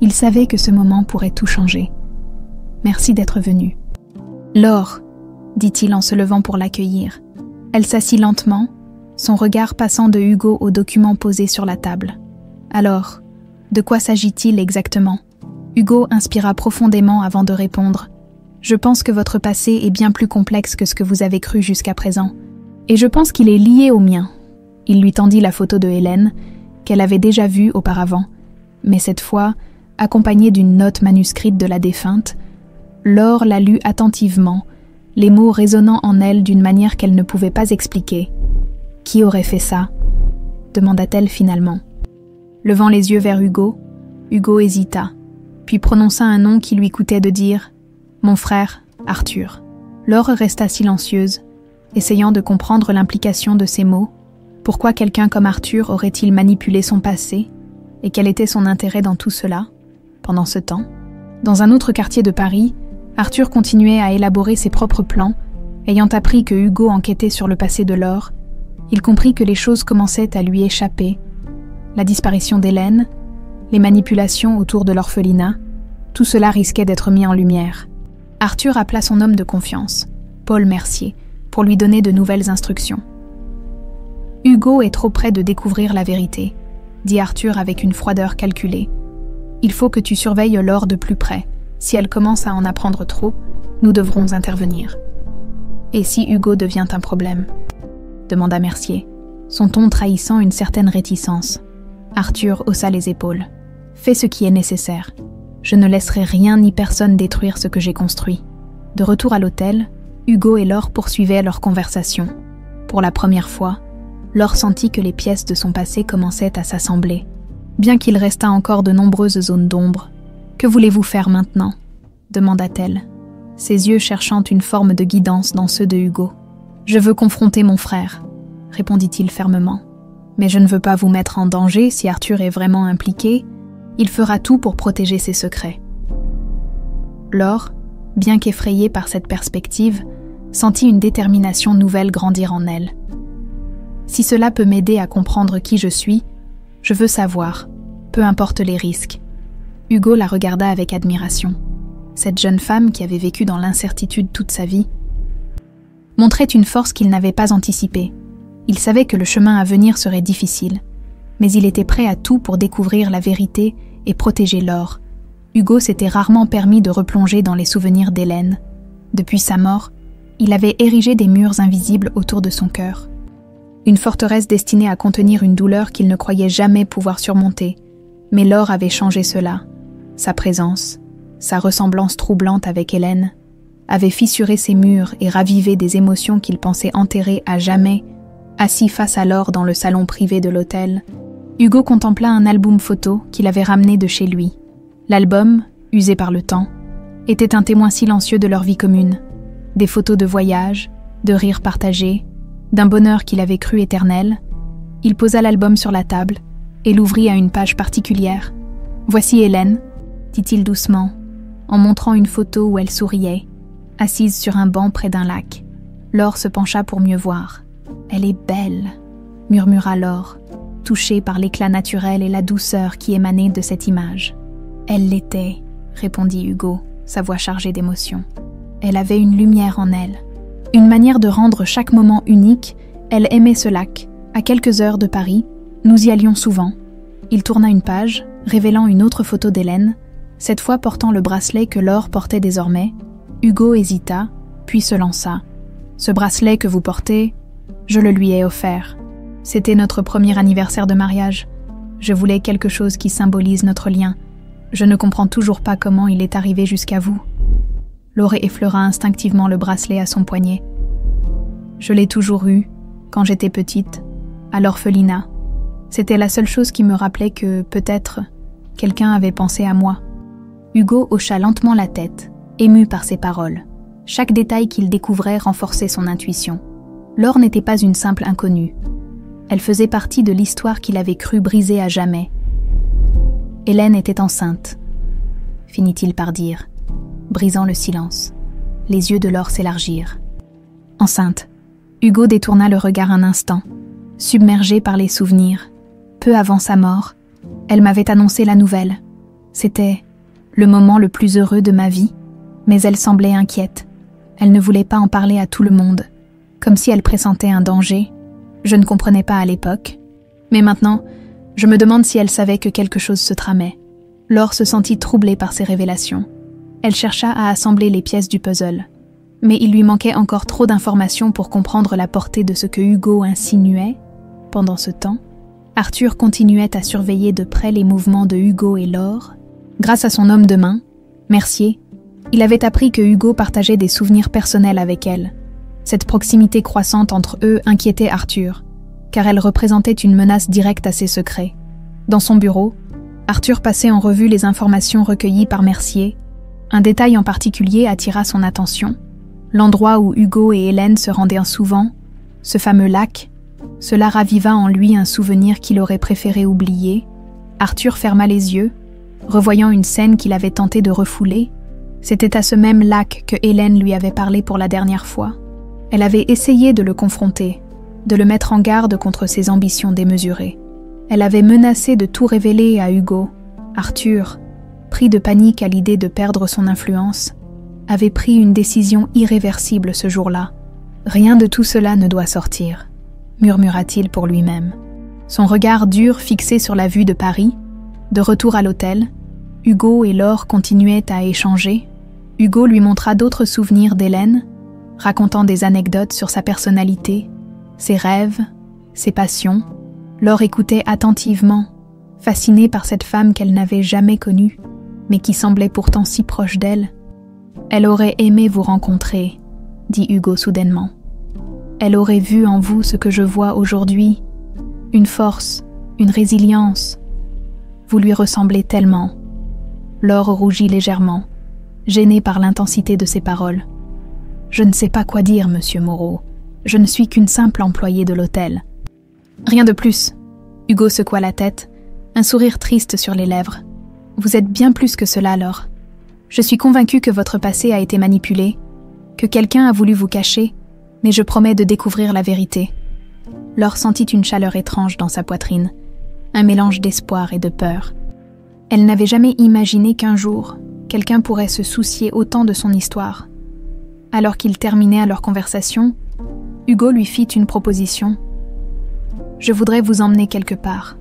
Il savait que ce moment pourrait tout changer. « Merci d'être venue. »« Laure » dit-il en se levant pour l'accueillir. Elle s'assit lentement, son regard passant de Hugo aux documents posés sur la table. « Alors, de quoi s'agit-il exactement ?» Hugo inspira profondément avant de répondre. « Je pense que votre passé est bien plus complexe que ce que vous avez cru jusqu'à présent. Et je pense qu'il est lié au mien. » Il lui tendit la photo de Hélène, qu'elle avait déjà vue auparavant, mais cette fois, accompagnée d'une note manuscrite de la défunte. Laure la lut attentivement, les mots résonnant en elle d'une manière qu'elle ne pouvait pas expliquer. « Qui aurait fait ça ?» demanda-t-elle finalement. Levant les yeux vers Hugo, Hugo hésita, puis prononça un nom qui lui coûtait de dire « Mon frère, Arthur ». Laure resta silencieuse, essayant de comprendre l'implication de ces mots. Pourquoi quelqu'un comme Arthur aurait-il manipulé son passé, et quel était son intérêt dans tout cela? Pendant ce temps, dans un autre quartier de Paris, Arthur continuait à élaborer ses propres plans Ayant appris que Hugo enquêtait sur le passé de Laure, il comprit que les choses commençaient à lui échapper. La disparition d'Hélène, les manipulations autour de l'orphelinat, tout cela risquait d'être mis en lumière. Arthur appela son homme de confiance, Paul Mercier, pour lui donner de nouvelles instructions. « Hugo est trop près de découvrir la vérité », dit Arthur avec une froideur calculée. « Il faut que tu surveilles Laure de plus près. Si elle commence à en apprendre trop, nous devrons intervenir. » « Et si Hugo devient un problème ?» demanda Mercier, son ton trahissant une certaine réticence. Arthur haussa les épaules. « Fais ce qui est nécessaire. Je ne laisserai rien ni personne détruire ce que j'ai construit. » De retour à l'hôtel, Hugo et Laure poursuivaient leur conversation. Pour la première fois, Laure sentit que les pièces de son passé commençaient à s'assembler. Bien qu'il restât encore de nombreuses zones d'ombre. « Que voulez-vous faire maintenant ?» demanda-t-elle, ses yeux cherchant une forme de guidance dans ceux de Hugo. « Je veux confronter mon frère, » répondit-il fermement. « Mais je ne veux pas vous mettre en danger si Arthur est vraiment impliqué. Il fera tout pour protéger ses secrets. » Laure, bien qu'effrayée par cette perspective, sentit une détermination nouvelle grandir en elle. « Si cela peut m'aider à comprendre qui je suis, je veux savoir, peu importe les risques. » Hugo la regarda avec admiration. Cette jeune femme qui avait vécu dans l'incertitude toute sa vie montrait une force qu'il n'avait pas anticipée. Il savait que le chemin à venir serait difficile, mais il était prêt à tout pour découvrir la vérité et protéger Laure. Hugo s'était rarement permis de replonger dans les souvenirs d'Hélène. Depuis sa mort, il avait érigé des murs invisibles autour de son cœur. Une forteresse destinée à contenir une douleur qu'il ne croyait jamais pouvoir surmonter. Mais Laure avait changé cela. Sa présence, sa ressemblance troublante avec Hélène, avait fissuré ses murs et ravivé des émotions qu'il pensait enterrer à jamais. Assis face à Laure dans le salon privé de l'hôtel, Hugo contempla un album photo qu'il avait ramené de chez lui. L'album, usé par le temps, était un témoin silencieux de leur vie commune. Des photos de voyage, de rires partagés, d'un bonheur qu'il avait cru éternel. Il posa l'album sur la table et l'ouvrit à une page particulière. « Voici Hélène », dit-il doucement, en montrant une photo où elle souriait, assise sur un banc près d'un lac. Laure se pencha pour mieux voir. « Elle est belle », murmura Laure, touchée par l'éclat naturel et la douceur qui émanaient de cette image. « Elle l'était », répondit Hugo, sa voix chargée d'émotion. Elle avait une lumière en elle. Une manière de rendre chaque moment unique. Elle aimait ce lac. À quelques heures de Paris, nous y allions souvent. Il tourna une page, révélant une autre photo d'Hélène, cette fois portant le bracelet que Laure portait désormais. Hugo hésita, puis se lança. « Ce bracelet que vous portez, je le lui ai offert. C'était notre premier anniversaire de mariage. Je voulais quelque chose qui symbolise notre lien. Je ne comprends toujours pas comment il est arrivé jusqu'à vous. » Laure effleura instinctivement le bracelet à son poignet. « Je l'ai toujours eu, quand j'étais petite, à l'orphelinat. C'était la seule chose qui me rappelait que, peut-être, quelqu'un avait pensé à moi. » Hugo hocha lentement la tête, ému par ces paroles. Chaque détail qu'il découvrait renforçait son intuition. Laure n'était pas une simple inconnue. Elle faisait partie de l'histoire qu'il avait cru briser à jamais. Hélène était enceinte, finit-il par dire, brisant le silence. Les yeux de Laure s'élargirent. Enceinte. Hugo détourna le regard un instant, submergé par les souvenirs. Peu avant sa mort, elle m'avait annoncé la nouvelle. C'était le moment le plus heureux de ma vie, mais elle semblait inquiète. Elle ne voulait pas en parler à tout le monde, comme si elle pressentait un danger. Je ne comprenais pas à l'époque. Mais maintenant, je me demande si elle savait que quelque chose se tramait. Laure se sentit troublée par ces révélations. Elle chercha à assembler les pièces du puzzle. Mais il lui manquait encore trop d'informations pour comprendre la portée de ce que Hugo insinuait. Pendant ce temps, Arthur continuait à surveiller de près les mouvements de Hugo et Laure. Grâce à son homme de main, Mercier, il avait appris que Hugo partageait des souvenirs personnels avec elle. Cette proximité croissante entre eux inquiétait Arthur, car elle représentait une menace directe à ses secrets. Dans son bureau, Arthur passait en revue les informations recueillies par Mercier. Un détail en particulier attira son attention. L'endroit où Hugo et Hélène se rendaient souvent, ce fameux lac, cela raviva en lui un souvenir qu'il aurait préféré oublier. Arthur ferma les yeux, revoyant une scène qu'il avait tenté de refouler. C'était à ce même lac que Hélène lui avait parlé pour la dernière fois. Elle avait essayé de le confronter, de le mettre en garde contre ses ambitions démesurées. Elle avait menacé de tout révéler à Hugo. Arthur, pris de panique à l'idée de perdre son influence, avait pris une décision irréversible ce jour-là. « Rien de tout cela ne doit sortir », murmura-t-il pour lui-même. Son regard dur fixé sur la vue de Paris, de retour à l'hôtel, Hugo et Laure continuaient à échanger. Hugo lui montra d'autres souvenirs d'Hélène, racontant des anecdotes sur sa personnalité, ses rêves, ses passions. Laure écoutait attentivement, fascinée par cette femme qu'elle n'avait jamais connue, mais qui semblait pourtant si proche d'elle. « Elle aurait aimé vous rencontrer », dit Hugo soudainement. « Elle aurait vu en vous ce que je vois aujourd'hui, une force, une résilience. Vous lui ressemblez tellement. » Laure rougit légèrement, gênée par l'intensité de ses paroles. « Je ne sais pas quoi dire, monsieur Moreau. Je ne suis qu'une simple employée de l'hôtel. » Rien de plus. Hugo secoua la tête, un sourire triste sur les lèvres. « Vous êtes bien plus que cela, Laure. Je suis convaincue que votre passé a été manipulé, que quelqu'un a voulu vous cacher, mais je promets de découvrir la vérité. » Laure sentit une chaleur étrange dans sa poitrine, un mélange d'espoir et de peur. Elle n'avait jamais imaginé qu'un jour, quelqu'un pourrait se soucier autant de son histoire. Alors qu'ils terminaient leur conversation, Hugo lui fit une proposition. « Je voudrais vous emmener quelque part.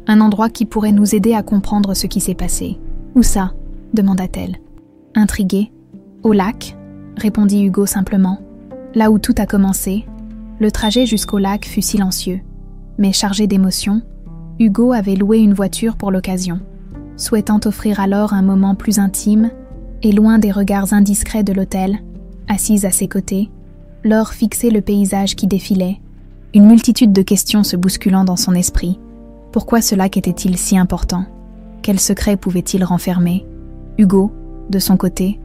Un endroit qui pourrait nous aider à comprendre ce qui s'est passé. »« Où ça ?» demanda-t-elle. Intriguée. « Au lac ?» répondit Hugo simplement. Là où tout a commencé, le trajet jusqu'au lac fut silencieux. Mais chargé d'émotions, Hugo avait loué une voiture pour l'occasion. Souhaitant offrir alors un moment plus intime, et loin des regards indiscrets de l'hôtel, assise à ses côtés, Laure fixait le paysage qui défilait, une multitude de questions se bousculant dans son esprit. Pourquoi ce lac était-il si important? Quel secret pouvait-il renfermer? Hugo, de son côté,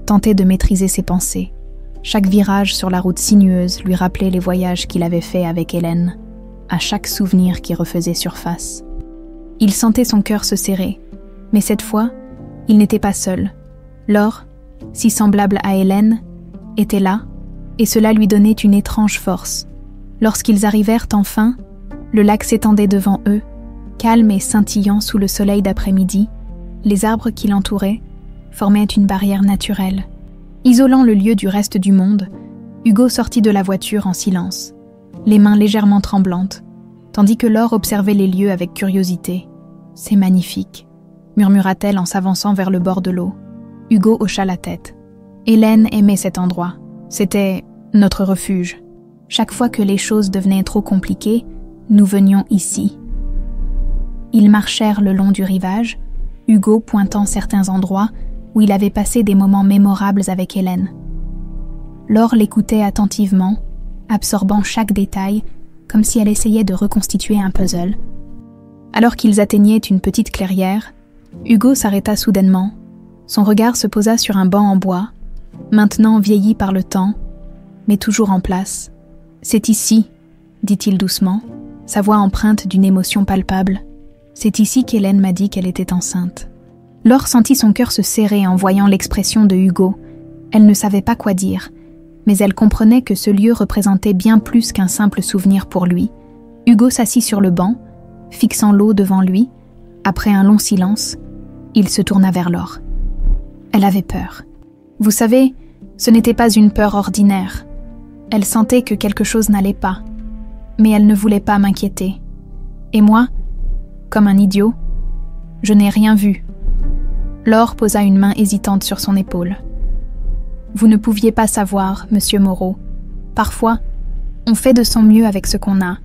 tentait de maîtriser ses pensées. Chaque virage sur la route sinueuse lui rappelait les voyages qu'il avait faits avec Hélène, à chaque souvenir qui refaisait surface. Il sentait son cœur se serrer, mais cette fois, il n'était pas seul. Laure, si semblable à Hélène, était là, et cela lui donnait une étrange force. Lorsqu'ils arrivèrent enfin, le lac s'étendait devant eux, calme et scintillant sous le soleil d'après-midi. Les arbres qui l'entouraient formaient une barrière naturelle. Isolant le lieu du reste du monde, Hugo sortit de la voiture en silence, les mains légèrement tremblantes, tandis que Laure observait les lieux avec curiosité. « C'est magnifique », murmura-t-elle en s'avançant vers le bord de l'eau. Hugo hocha la tête. Hélène aimait cet endroit. C'était notre refuge. Chaque fois que les choses devenaient trop compliquées, nous venions ici. Ils marchèrent le long du rivage, Hugo pointant certains endroits où il avait passé des moments mémorables avec Hélène. Laure l'écoutait attentivement, absorbant chaque détail, comme si elle essayait de reconstituer un puzzle. Alors qu'ils atteignaient une petite clairière, Hugo s'arrêta soudainement. Son regard se posa sur un banc en bois, maintenant vieilli par le temps, mais toujours en place. « C'est ici, » dit-il doucement, sa voix empreinte d'une émotion palpable. « C'est ici qu'Hélène m'a dit qu'elle était enceinte. » Laure sentit son cœur se serrer en voyant l'expression de Hugo. Elle ne savait pas quoi dire, mais elle comprenait que ce lieu représentait bien plus qu'un simple souvenir pour lui. Hugo s'assit sur le banc, fixant l'eau devant lui. Après un long silence, il se tourna vers Laure. Elle avait peur. Vous savez, ce n'était pas une peur ordinaire. Elle sentait que quelque chose n'allait pas, mais elle ne voulait pas m'inquiéter. Et moi, comme un idiot, je n'ai rien vu. Laure posa une main hésitante sur son épaule. Vous ne pouviez pas savoir, monsieur Moreau. Parfois, on fait de son mieux avec ce qu'on a.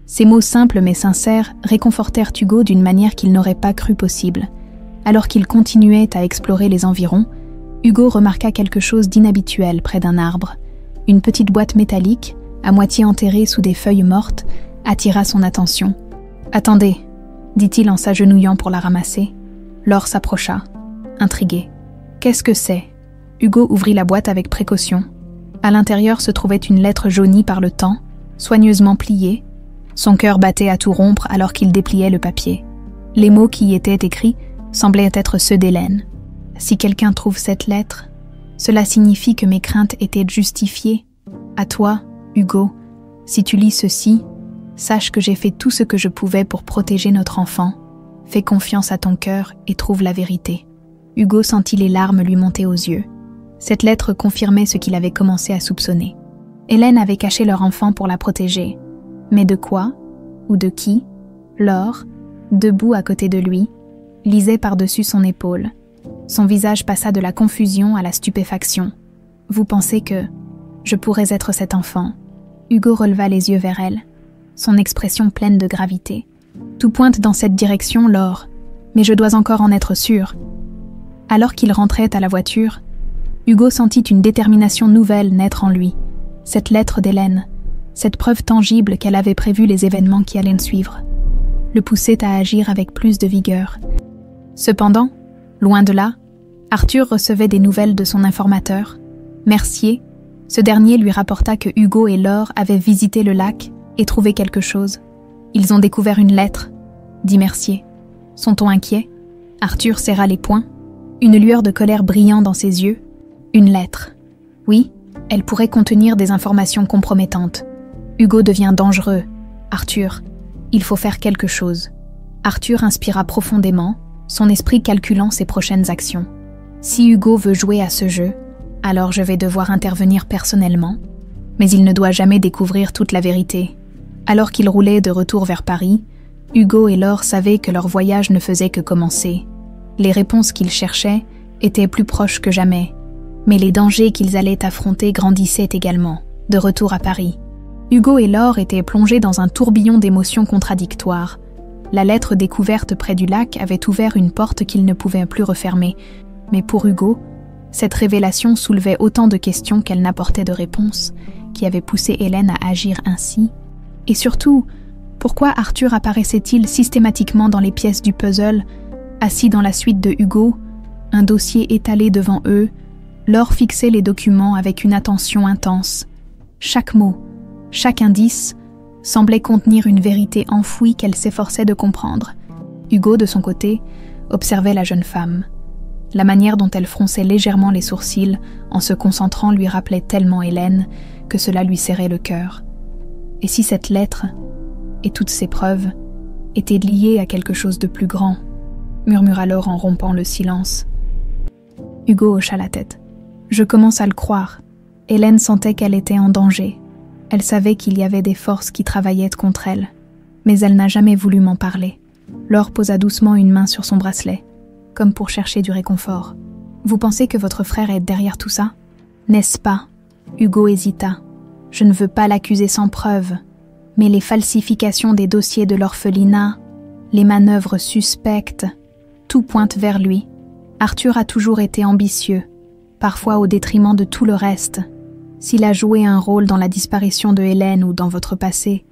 Ces mots simples mais sincères réconfortèrent Hugo d'une manière qu'il n'aurait pas cru possible. Alors qu'il continuait à explorer les environs, Hugo remarqua quelque chose d'inhabituel près d'un arbre. Une petite boîte métallique, à moitié enterrée sous des feuilles mortes, attira son attention. « Attendez », dit-il en s'agenouillant pour la ramasser. Laure s'approcha, intriguée. « Qu'est-ce que c'est ?» Hugo ouvrit la boîte avec précaution. À l'intérieur se trouvait une lettre jaunie par le temps, soigneusement pliée. Son cœur battait à tout rompre alors qu'il dépliait le papier. Les mots qui y étaient écrits semblaient être ceux d'Hélène. « Si quelqu'un trouve cette lettre, cela signifie que mes craintes étaient justifiées. À toi, Hugo, si tu lis ceci, sache que j'ai fait tout ce que je pouvais pour protéger notre enfant. Fais confiance à ton cœur et trouve la vérité. » Hugo sentit les larmes lui monter aux yeux. Cette lettre confirmait ce qu'il avait commencé à soupçonner. Hélène avait caché leur enfant pour la protéger. Mais de quoi? Ou de qui? Laure, debout à côté de lui, lisait par-dessus son épaule. Son visage passa de la confusion à la stupéfaction. « Vous pensez que je pourrais être cet enfant ?» Hugo releva les yeux vers elle, son expression pleine de gravité. « Tout pointe dans cette direction, Laure, mais je dois encore en être sûr. » Alors qu'il rentrait à la voiture, Hugo sentit une détermination nouvelle naître en lui. Cette lettre d'Hélène, cette preuve tangible qu'elle avait prévu les événements qui allaient suivre, le poussait à agir avec plus de vigueur. Cependant, loin de là, Arthur recevait des nouvelles de son informateur, Mercier. Ce dernier lui rapporta que Hugo et Laure avaient visité le lac et trouvé quelque chose. « Ils ont découvert une lettre », dit Mercier. Son ton inquiet, Arthur serra les poings, une lueur de colère brillant dans ses yeux. Une lettre. Oui, elle pourrait contenir des informations compromettantes. Hugo devient dangereux. Arthur, il faut faire quelque chose. Arthur inspira profondément, son esprit calculant ses prochaines actions. Si Hugo veut jouer à ce jeu, alors je vais devoir intervenir personnellement. Mais il ne doit jamais découvrir toute la vérité. Alors qu'ils roulaient de retour vers Paris, Hugo et Laure savaient que leur voyage ne faisait que commencer. Les réponses qu'ils cherchaient étaient plus proches que jamais, mais les dangers qu'ils allaient affronter grandissaient également, de retour à Paris. Hugo et Laure étaient plongés dans un tourbillon d'émotions contradictoires. La lettre découverte près du lac avait ouvert une porte qu'ils ne pouvaient plus refermer, mais pour Hugo, cette révélation soulevait autant de questions qu'elle n'apportait de réponses, qui avaient poussé Hélène à agir ainsi. Et surtout, pourquoi Arthur apparaissait-il systématiquement dans les pièces du puzzle, assis dans la suite de Hugo, un dossier étalé devant eux, Laure fixait les documents avec une attention intense. Chaque mot, chaque indice, semblait contenir une vérité enfouie qu'elle s'efforçait de comprendre. Hugo, de son côté, observait la jeune femme. La manière dont elle fronçait légèrement les sourcils en se concentrant lui rappelait tellement Hélène que cela lui serrait le cœur. Et si cette lettre, et toutes ces preuves, étaient liées à quelque chose de plus grand, murmura Laure en rompant le silence. Hugo hocha la tête. Je commence à le croire. Hélène sentait qu'elle était en danger. Elle savait qu'il y avait des forces qui travaillaient contre elle, mais elle n'a jamais voulu m'en parler. Laure posa doucement une main sur son bracelet, comme pour chercher du réconfort. Vous pensez que votre frère est derrière tout ça? N'est-ce pas? Hugo hésita. Je ne veux pas l'accuser sans preuve, mais les falsifications des dossiers de l'orphelinat, les manœuvres suspectes, tout pointe vers lui. Arthur a toujours été ambitieux, parfois au détriment de tout le reste. S'il a joué un rôle dans la disparition de Hélène ou dans votre passé,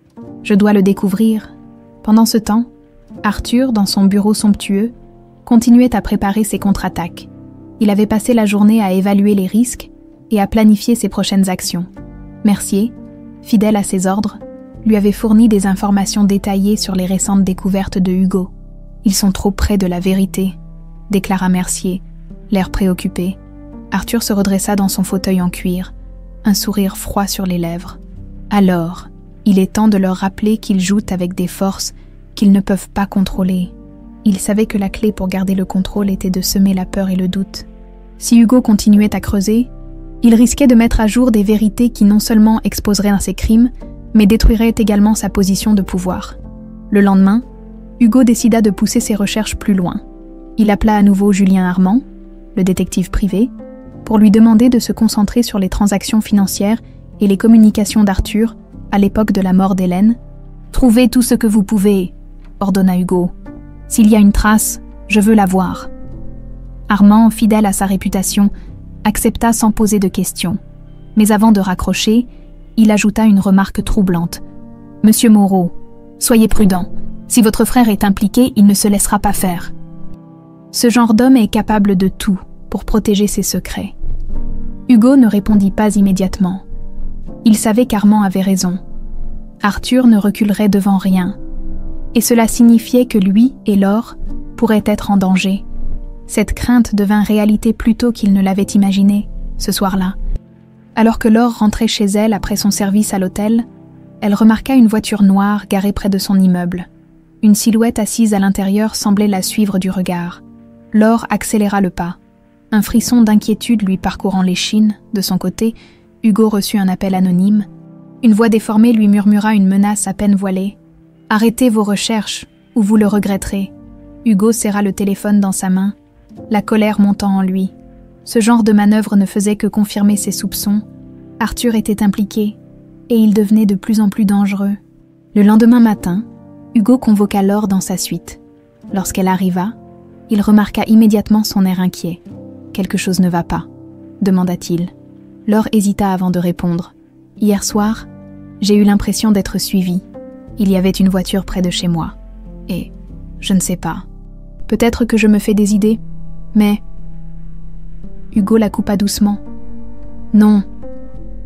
je dois le découvrir. Pendant ce temps, Arthur, dans son bureau somptueux, continuait à préparer ses contre-attaques. Il avait passé la journée à évaluer les risques et à planifier ses prochaines actions. Mercier, fidèle à ses ordres, lui avait fourni des informations détaillées sur les récentes découvertes de Hugo. « Ils sont trop près de la vérité », déclara Mercier, l'air préoccupé. Arthur se redressa dans son fauteuil en cuir, un sourire froid sur les lèvres. « Alors, il est temps de leur rappeler qu'ils jouent avec des forces qu'ils ne peuvent pas contrôler. » Il savait que la clé pour garder le contrôle était de semer la peur et le doute. Si Hugo continuait à creuser, il risquait de mettre à jour des vérités qui non seulement exposeraient ses crimes, mais détruiraient également sa position de pouvoir. Le lendemain, Hugo décida de pousser ses recherches plus loin. Il appela à nouveau Julien Armand, le détective privé, pour lui demander de se concentrer sur les transactions financières et les communications d'Arthur à l'époque de la mort d'Hélène. « Trouvez tout ce que vous pouvez », ordonna Hugo. « S'il y a une trace, je veux la voir. » Armand, fidèle à sa réputation, accepta sans poser de questions. Mais avant de raccrocher, il ajouta une remarque troublante. « Monsieur Moreau, soyez prudent. Si votre frère est impliqué, il ne se laissera pas faire. » Ce genre d'homme est capable de tout pour protéger ses secrets. Hugo ne répondit pas immédiatement. Il savait qu'Armand avait raison. Arthur ne reculerait devant rien. Et cela signifiait que lui et Laure pourraient être en danger. Cette crainte devint réalité plus tôt qu'il ne l'avait imaginé, ce soir-là. Alors que Laure rentrait chez elle après son service à l'hôtel, elle remarqua une voiture noire garée près de son immeuble. Une silhouette assise à l'intérieur semblait la suivre du regard. Laure accéléra le pas. Un frisson d'inquiétude lui parcourant l'échine. De son côté, Hugo reçut un appel anonyme. Une voix déformée lui murmura une menace à peine voilée. « Arrêtez vos recherches, ou vous le regretterez. » Hugo serra le téléphone dans sa main, la colère montant en lui. Ce genre de manœuvre ne faisait que confirmer ses soupçons. Arthur était impliqué, et il devenait de plus en plus dangereux. Le lendemain matin, Hugo convoqua Laure dans sa suite. Lorsqu'elle arriva, il remarqua immédiatement son air inquiet. « Quelque chose ne va pas », demanda-t-il. Laure hésita avant de répondre. « Hier soir, j'ai eu l'impression d'être suivie. Il y avait une voiture près de chez moi. Et, je ne sais pas. Peut-être que je me fais des idées, mais... » Hugo la coupa doucement. « Non,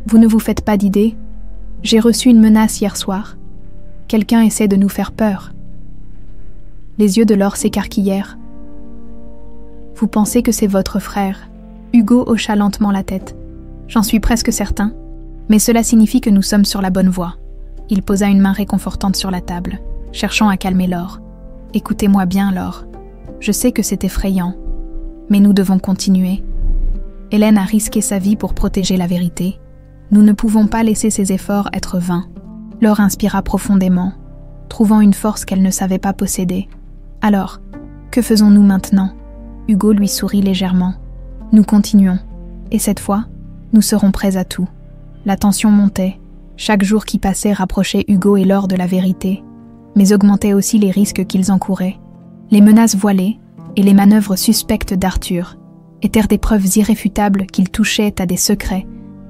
vous ne vous faites pas d'idées. J'ai reçu une menace hier soir. Quelqu'un essaie de nous faire peur. » Les yeux de Laure s'écarquillèrent. « Vous pensez que c'est votre frère ?» Hugo hocha lentement la tête. « J'en suis presque certain, mais cela signifie que nous sommes sur la bonne voie. » Il posa une main réconfortante sur la table, cherchant à calmer Laure. « Écoutez-moi bien, Laure. Je sais que c'est effrayant, mais nous devons continuer. Hélène a risqué sa vie pour protéger la vérité. Nous ne pouvons pas laisser ses efforts être vains. » Laure inspira profondément, trouvant une force qu'elle ne savait pas posséder. « Alors, que faisons-nous maintenant ?» Hugo lui sourit légèrement. « Nous continuons, et cette fois, nous serons prêts à tout. » La tension montait. Chaque jour qui passait rapprochait Hugo et Laure de la vérité, mais augmentait aussi les risques qu'ils encouraient. Les menaces voilées et les manœuvres suspectes d'Arthur étaient des preuves irréfutables qu'il touchait à des secrets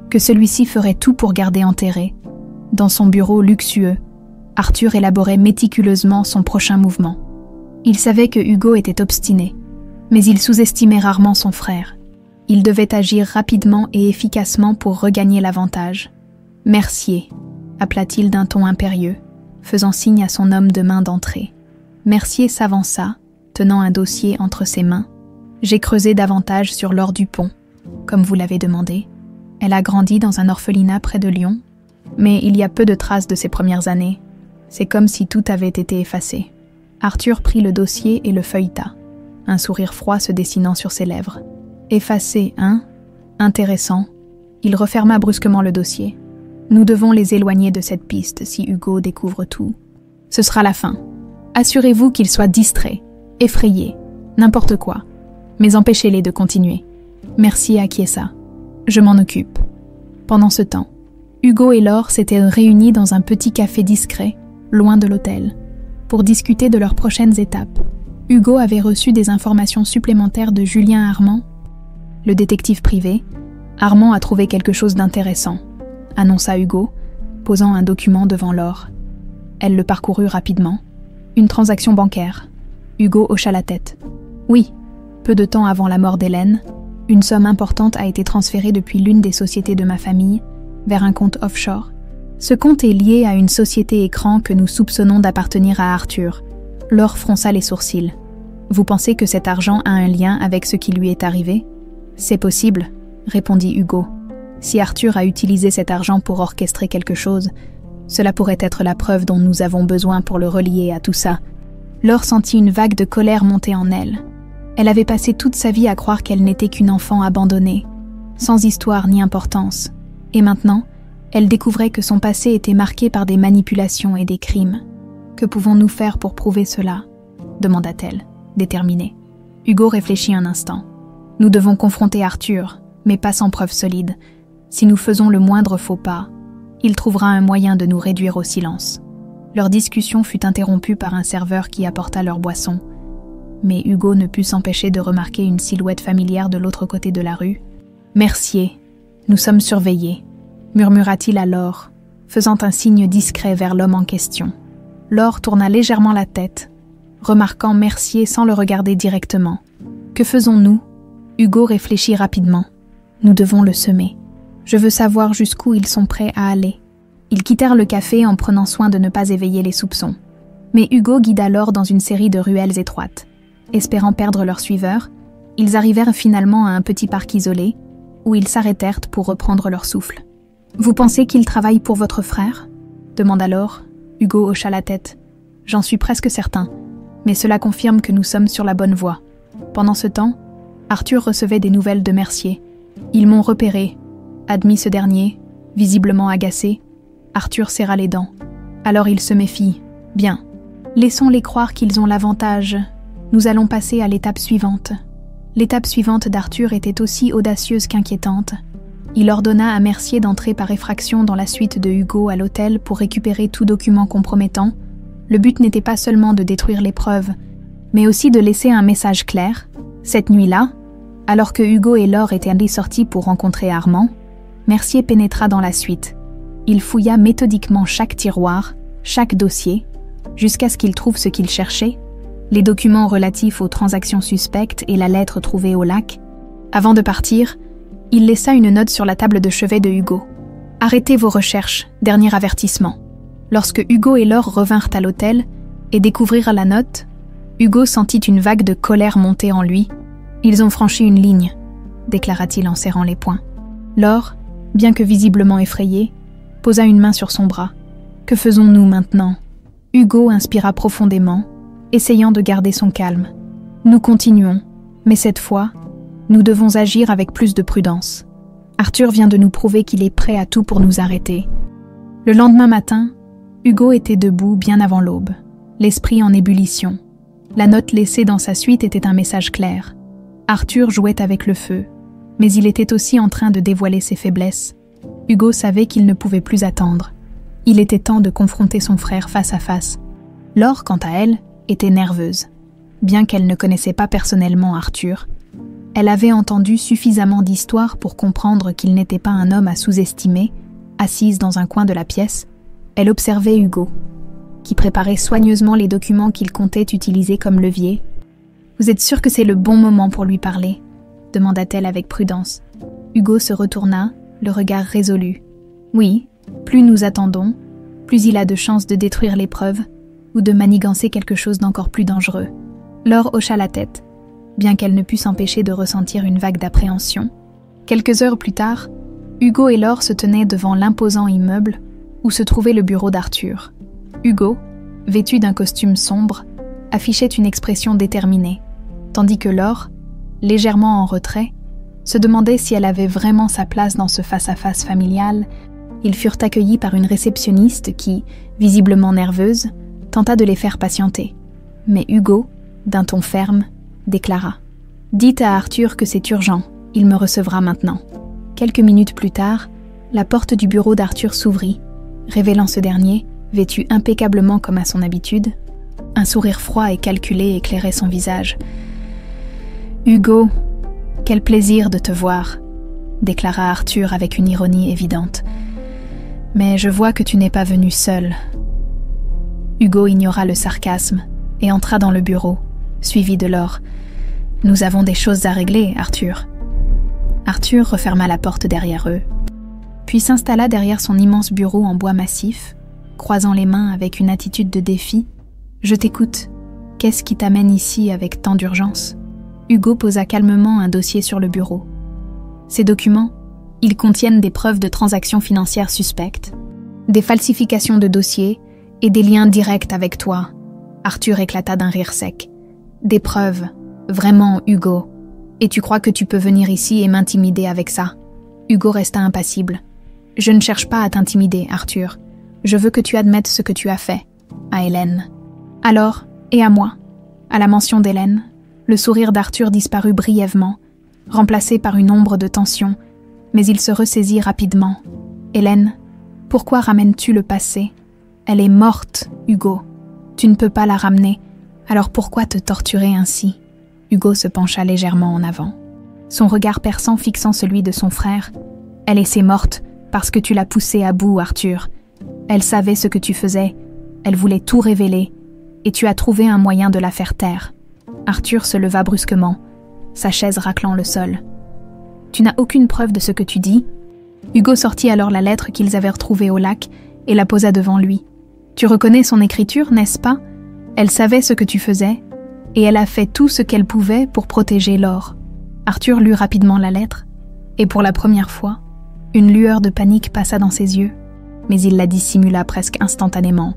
que celui-ci ferait tout pour garder enterrés. Dans son bureau luxueux, Arthur élaborait méticuleusement son prochain mouvement. Il savait que Hugo était obstiné, mais il sous-estimait rarement son frère. Il devait agir rapidement et efficacement pour regagner l'avantage. « Mercier », appela-t-il d'un ton impérieux, faisant signe à son homme de main d'entrer. Mercier s'avança, tenant un dossier entre ses mains. « J'ai creusé davantage sur Laure Dupont, comme vous l'avez demandé. Elle a grandi dans un orphelinat près de Lyon, mais il y a peu de traces de ses premières années. C'est comme si tout avait été effacé. » Arthur prit le dossier et le feuilleta, un sourire froid se dessinant sur ses lèvres. « Effacé, hein ? Intéressant. » Il referma brusquement le dossier. « Nous devons les éloigner de cette piste si Hugo découvre tout. Ce sera la fin. Assurez-vous qu'il soit distrait, effrayé, n'importe quoi. Mais empêchez-les de continuer. Merci à Chiesa. Je m'en occupe. » Pendant ce temps, Hugo et Laure s'étaient réunis dans un petit café discret, loin de l'hôtel, pour discuter de leurs prochaines étapes. Hugo avait reçu des informations supplémentaires de Julien Armand. Le détective privé, Armand a trouvé quelque chose d'intéressant, annonça Hugo, posant un document devant Laure. Elle le parcourut rapidement. Une transaction bancaire. Hugo hocha la tête. Oui, peu de temps avant la mort d'Hélène, une somme importante a été transférée depuis l'une des sociétés de ma famille vers un compte offshore. Ce compte est lié à une société écran que nous soupçonnons d'appartenir à Arthur. Laure fronça les sourcils. Vous pensez que cet argent a un lien avec ce qui lui est arrivé ? C'est possible, répondit Hugo. Si Arthur a utilisé cet argent pour orchestrer quelque chose, cela pourrait être la preuve dont nous avons besoin pour le relier à tout ça. Laure sentit une vague de colère monter en elle. Elle avait passé toute sa vie à croire qu'elle n'était qu'une enfant abandonnée, sans histoire ni importance. Et maintenant, elle découvrait que son passé était marqué par des manipulations et des crimes. « Que pouvons-nous faire pour prouver cela ?» demanda-t-elle, déterminée. Hugo réfléchit un instant. « Nous devons confronter Arthur, mais pas sans preuve solide. Si nous faisons le moindre faux pas, il trouvera un moyen de nous réduire au silence. » Leur discussion fut interrompue par un serveur qui apporta leur boisson. Mais Hugo ne put s'empêcher de remarquer une silhouette familière de l'autre côté de la rue. « Mercier, nous sommes surveillés », murmura-t-il à Laure, faisant un signe discret vers l'homme en question. Laure tourna légèrement la tête, remarquant Mercier sans le regarder directement. « Que faisons-nous » Hugo réfléchit rapidement. « Nous devons le semer. Je veux savoir jusqu'où ils sont prêts à aller. » Ils quittèrent le café en prenant soin de ne pas éveiller les soupçons. Mais Hugo guida Laure dans une série de ruelles étroites. Espérant perdre leurs suiveurs, ils arrivèrent finalement à un petit parc isolé, où ils s'arrêtèrent pour reprendre leur souffle. « Vous pensez qu'il travaille pour votre frère ?» demanda Laure. Hugo hocha la tête. « J'en suis presque certain, mais cela confirme que nous sommes sur la bonne voie. » Pendant ce temps, Arthur recevait des nouvelles de Mercier. « Ils m'ont repéré », admit ce dernier, visiblement agacé. Arthur serra les dents. Alors il se méfie. « Bien. Laissons-les croire qu'ils ont l'avantage. Nous allons passer à l'étape suivante. » L'étape suivante d'Arthur était aussi audacieuse qu'inquiétante. Il ordonna à Mercier d'entrer par effraction dans la suite de Hugo à l'hôtel pour récupérer tout document compromettant. Le but n'était pas seulement de détruire les preuves, mais aussi de laisser un message clair. Cette nuit-là, alors que Hugo et Laure étaient sortis pour rencontrer Armand, Mercier pénétra dans la suite. Il fouilla méthodiquement chaque tiroir, chaque dossier, jusqu'à ce qu'il trouve ce qu'il cherchait, les documents relatifs aux transactions suspectes et la lettre trouvée au lac. Avant de partir, il laissa une note sur la table de chevet de Hugo. « Arrêtez vos recherches, dernier avertissement. » Lorsque Hugo et Laure revinrent à l'hôtel et découvrirent la note, Hugo sentit une vague de colère monter en lui. « Ils ont franchi une ligne », déclara-t-il en serrant les poings. Laure, bien que visiblement effrayée, posa une main sur son bras. « Que faisons-nous maintenant ?» Hugo inspira profondément, essayant de garder son calme. « Nous continuons, mais cette fois, nous devons agir avec plus de prudence. Arthur vient de nous prouver qu'il est prêt à tout pour nous arrêter. » Le lendemain matin, Hugo était debout bien avant l'aube, l'esprit en ébullition. La note laissée dans sa suite était un message clair. Arthur jouait avec le feu, mais il était aussi en train de dévoiler ses faiblesses. Hugo savait qu'il ne pouvait plus attendre. Il était temps de confronter son frère face à face. Laure, quant à elle, était nerveuse. Bien qu'elle ne connaissait pas personnellement Arthur, elle avait entendu suffisamment d'histoires pour comprendre qu'il n'était pas un homme à sous-estimer. Assise dans un coin de la pièce, elle observait Hugo, qui préparait soigneusement les documents qu'il comptait utiliser comme levier. « Vous êtes sûr que c'est le bon moment pour lui parler ?» demanda-t-elle avec prudence. Hugo se retourna, le regard résolu. « Oui, plus nous attendons, plus il a de chances de détruire les preuves ou de manigancer quelque chose d'encore plus dangereux. » Laure hocha la tête, bien qu'elle ne pût s'empêcher de ressentir une vague d'appréhension. Quelques heures plus tard, Hugo et Laure se tenaient devant l'imposant immeuble où se trouvait le bureau d'Arthur. Hugo, vêtu d'un costume sombre, affichait une expression déterminée, tandis que Laure, légèrement en retrait, se demandait si elle avait vraiment sa place dans ce face-à-face familial. Ils furent accueillis par une réceptionniste qui, visiblement nerveuse, tenta de les faire patienter. Mais Hugo, d'un ton ferme, déclara « Dites à Arthur que c'est urgent, il me recevra maintenant. » Quelques minutes plus tard, la porte du bureau d'Arthur s'ouvrit, révélant ce dernier, vêtu impeccablement comme à son habitude. Un sourire froid et calculé éclairait son visage. « Hugo, quel plaisir de te voir !» déclara Arthur avec une ironie évidente. « Mais je vois que tu n'es pas venu seul. » Hugo ignora le sarcasme et entra dans le bureau, suivi de Laure. « Nous avons des choses à régler, Arthur. » Arthur referma la porte derrière eux, puis s'installa derrière son immense bureau en bois massif, croisant les mains avec une attitude de défi. « Je t'écoute. Qu'est-ce qui t'amène ici avec tant d'urgence ?» Hugo posa calmement un dossier sur le bureau. Ces documents, ils contiennent des preuves de transactions financières suspectes, des falsifications de dossiers et des liens directs avec toi. Arthur éclata d'un rire sec. Des preuves, vraiment, Hugo. Et tu crois que tu peux venir ici et m'intimider avec ça? Hugo resta impassible. Je ne cherche pas à t'intimider, Arthur. Je veux que tu admettes ce que tu as fait. À Hélène. Alors, et à moi? À la mention d'Hélène, le sourire d'Arthur disparut brièvement, remplacé par une ombre de tension, mais il se ressaisit rapidement. Hélène, pourquoi ramènes-tu le passé? Elle est morte, Hugo. Tu ne peux pas la ramener, alors pourquoi te torturer ainsi? Hugo se pencha légèrement en avant, son regard perçant fixant celui de son frère. Elle est morte parce que tu l'as poussée à bout, Arthur. Elle savait ce que tu faisais, elle voulait tout révéler, et tu as trouvé un moyen de la faire taire. Arthur se leva brusquement, sa chaise raclant le sol. Tu n'as aucune preuve de ce que tu dis? Hugo sortit alors la lettre qu'ils avaient retrouvée au lac et la posa devant lui. Tu reconnais son écriture, n'est-ce pas? Elle savait ce que tu faisais, et elle a fait tout ce qu'elle pouvait pour protéger Laure. Arthur lut rapidement la lettre, Et pour la première fois, une lueur de panique passa dans ses yeux, mais il la dissimula presque instantanément,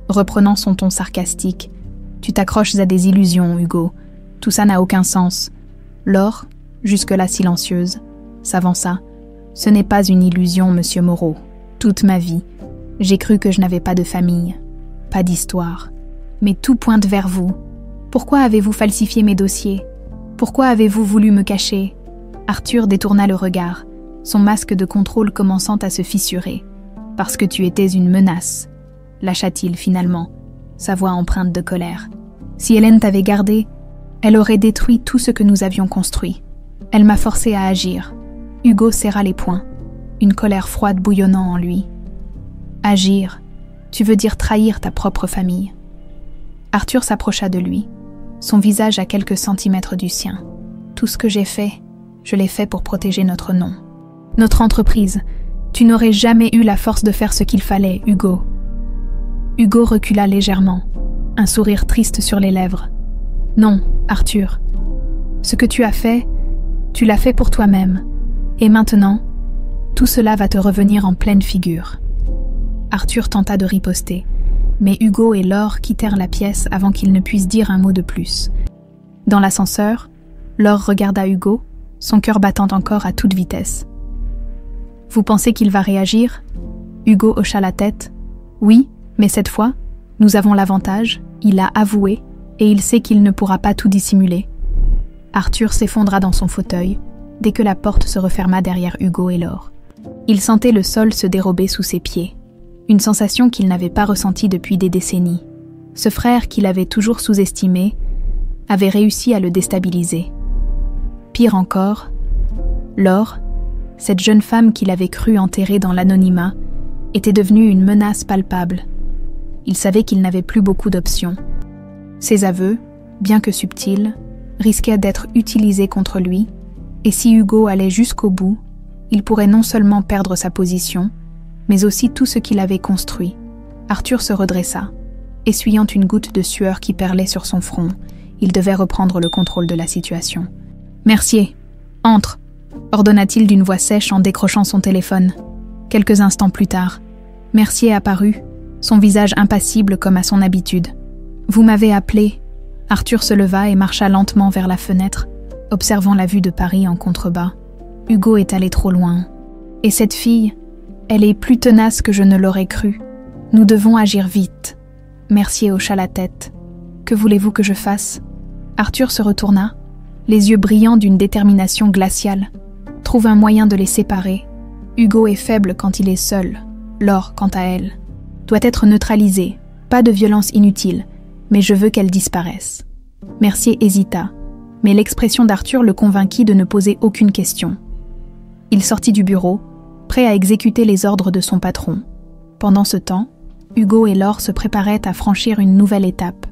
reprenant son ton sarcastique. « Tu t'accroches à des illusions, Hugo. Tout ça n'a aucun sens. » Laure, jusque-là silencieuse, s'avança. « Ce n'est pas une illusion, monsieur Moreau. Toute ma vie, j'ai cru que je n'avais pas de famille, pas d'histoire. Mais tout pointe vers vous. Pourquoi avez-vous falsifié mes dossiers? Pourquoi avez-vous voulu me cacher ?» Arthur détourna le regard, son masque de contrôle commençant à se fissurer. « Parce que tu étais une menace, » lâcha-t-il finalement, sa voix empreinte de colère. « Si Hélène t'avait gardé, elle aurait détruit tout ce que nous avions construit. Elle m'a forcé à agir. » Hugo serra les poings, une colère froide bouillonnant en lui. « Agir, tu veux dire trahir ta propre famille. » Arthur s'approcha de lui, son visage à quelques centimètres du sien. « Tout ce que j'ai fait, je l'ai fait pour protéger notre nom. Notre entreprise, tu n'aurais jamais eu la force de faire ce qu'il fallait, Hugo. » Hugo recula légèrement, un sourire triste sur les lèvres. « Non, Arthur. Ce que tu as fait, tu l'as fait pour toi-même. Et maintenant, tout cela va te revenir en pleine figure. » Arthur tenta de riposter, mais Hugo et Laure quittèrent la pièce avant qu'ils ne puissent dire un mot de plus. Dans l'ascenseur, Laure regarda Hugo, son cœur battant encore à toute vitesse. « Vous pensez qu'il va réagir ?» Hugo hocha la tête. « Oui, mais cette fois, nous avons l'avantage, il a avoué, et il sait qu'il ne pourra pas tout dissimuler. » Arthur s'effondra dans son fauteuil, dès que la porte se referma derrière Hugo et Laure. Il sentait le sol se dérober sous ses pieds, une sensation qu'il n'avait pas ressentie depuis des décennies. Ce frère qu'il avait toujours sous-estimé avait réussi à le déstabiliser. Pire encore, Laure, cette jeune femme qu'il avait cru enterrée dans l'anonymat, était devenue une menace palpable. Il savait qu'il n'avait plus beaucoup d'options. Ses aveux, bien que subtils, risquaient d'être utilisés contre lui, et si Hugo allait jusqu'au bout, il pourrait non seulement perdre sa position, mais aussi tout ce qu'il avait construit. Arthur se redressa, essuyant une goutte de sueur qui perlait sur son front. Il devait reprendre le contrôle de la situation. « Mercier, entre !» ordonna-t-il d'une voix sèche en décrochant son téléphone. Quelques instants plus tard, Mercier apparut, son visage impassible comme à son habitude. « Vous m'avez appelé !» Arthur se leva et marcha lentement vers la fenêtre, observant la vue de Paris en contrebas. Hugo est allé trop loin. Et cette fille, elle est plus tenace que je ne l'aurais cru. Nous devons agir vite. Mercier hocha la tête. Que voulez-vous que je fasse? Arthur se retourna, les yeux brillants d'une détermination glaciale. Trouve un moyen de les séparer. Hugo est faible quand il est seul. Laure, quant à elle, doit être neutralisée. Pas de violence inutile, mais je veux qu'elle disparaisse. Mercier hésita, mais l'expression d'Arthur le convainquit de ne poser aucune question. Il sortit du bureau, prêt à exécuter les ordres de son patron. Pendant ce temps, Hugo et Laure se préparaient à franchir une nouvelle étape.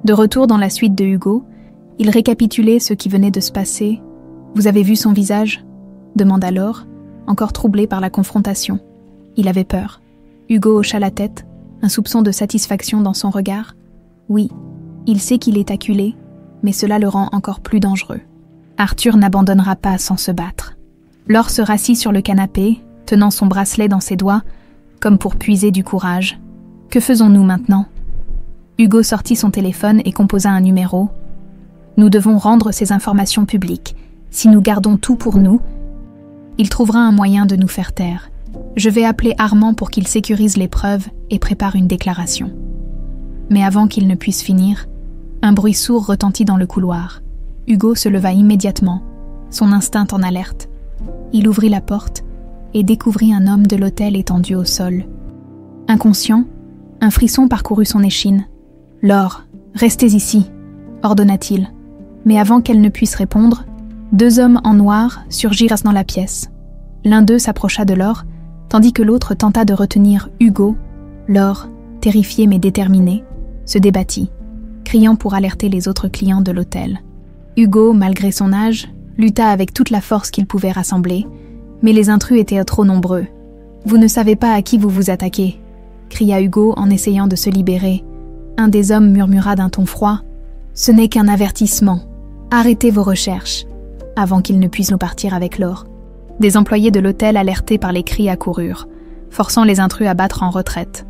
De retour dans la suite de Hugo, il récapitulait ce qui venait de se passer. « Vous avez vu son visage ?» demanda Laure, encore troublée par la confrontation. Il avait peur. Hugo hocha la tête, un soupçon de satisfaction dans son regard. Oui, il sait qu'il est acculé, mais cela le rend encore plus dangereux. Arthur n'abandonnera pas sans se battre. Laure se rassit sur le canapé, tenant son bracelet dans ses doigts, comme pour puiser du courage. « Que faisons-nous maintenant ?» Hugo sortit son téléphone et composa un numéro. « Nous devons rendre ces informations publiques. Si nous gardons tout pour nous, il trouvera un moyen de nous faire taire. Je vais appeler Armand pour qu'il sécurise les preuves et prépare une déclaration. » Mais avant qu'il ne puisse finir, un bruit sourd retentit dans le couloir. Hugo se leva immédiatement, son instinct en alerte. Il ouvrit la porte et découvrit un homme de l'hôtel étendu au sol. Inconscient, un frisson parcourut son échine. « Laure, restez ici !» ordonna-t-il. Mais avant qu'elle ne puisse répondre, deux hommes en noir surgirent dans la pièce. L'un d'eux s'approcha de Laure, tandis que l'autre tenta de retenir Hugo. Laure, terrifiée mais déterminée, se débattit, criant pour alerter les autres clients de l'hôtel. Hugo, malgré son âge, lutta avec toute la force qu'il pouvait rassembler, mais les intrus étaient trop nombreux. « Vous ne savez pas à qui vous vous attaquez !» cria Hugo en essayant de se libérer. Un des hommes murmura d'un ton froid. « Ce n'est qu'un avertissement. Arrêtez vos recherches, avant qu'ils ne puissent nous partir avec Laure. » Des employés de l'hôtel alertés par les cris accoururent, forçant les intrus à battre en retraite.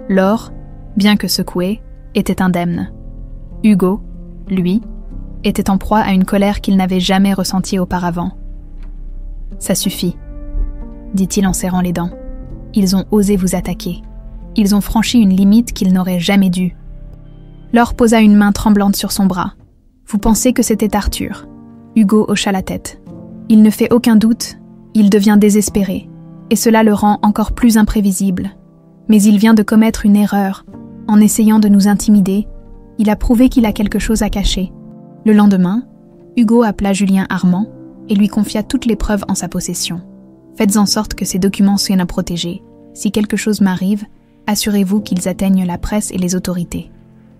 Laure, bien que secoué, était indemne. Hugo, lui, était en proie à une colère qu'il n'avait jamais ressentie auparavant. « Ça suffit », dit-il en serrant les dents. « Ils ont osé vous attaquer. Ils ont franchi une limite qu'ils n'auraient jamais dû. » Laure posa une main tremblante sur son bras. « Vous pensez que c'était Arthur ?» Hugo hocha la tête. « Il ne fait aucun doute, il devient désespéré, et cela le rend encore plus imprévisible. Mais il vient de commettre une erreur. En essayant de nous intimider, il a prouvé qu'il a quelque chose à cacher. » Le lendemain, Hugo appela Julien Armand et lui confia toutes les preuves en sa possession. « Faites en sorte que ces documents soient protégés. Si quelque chose m'arrive, assurez-vous qu'ils atteignent la presse et les autorités. »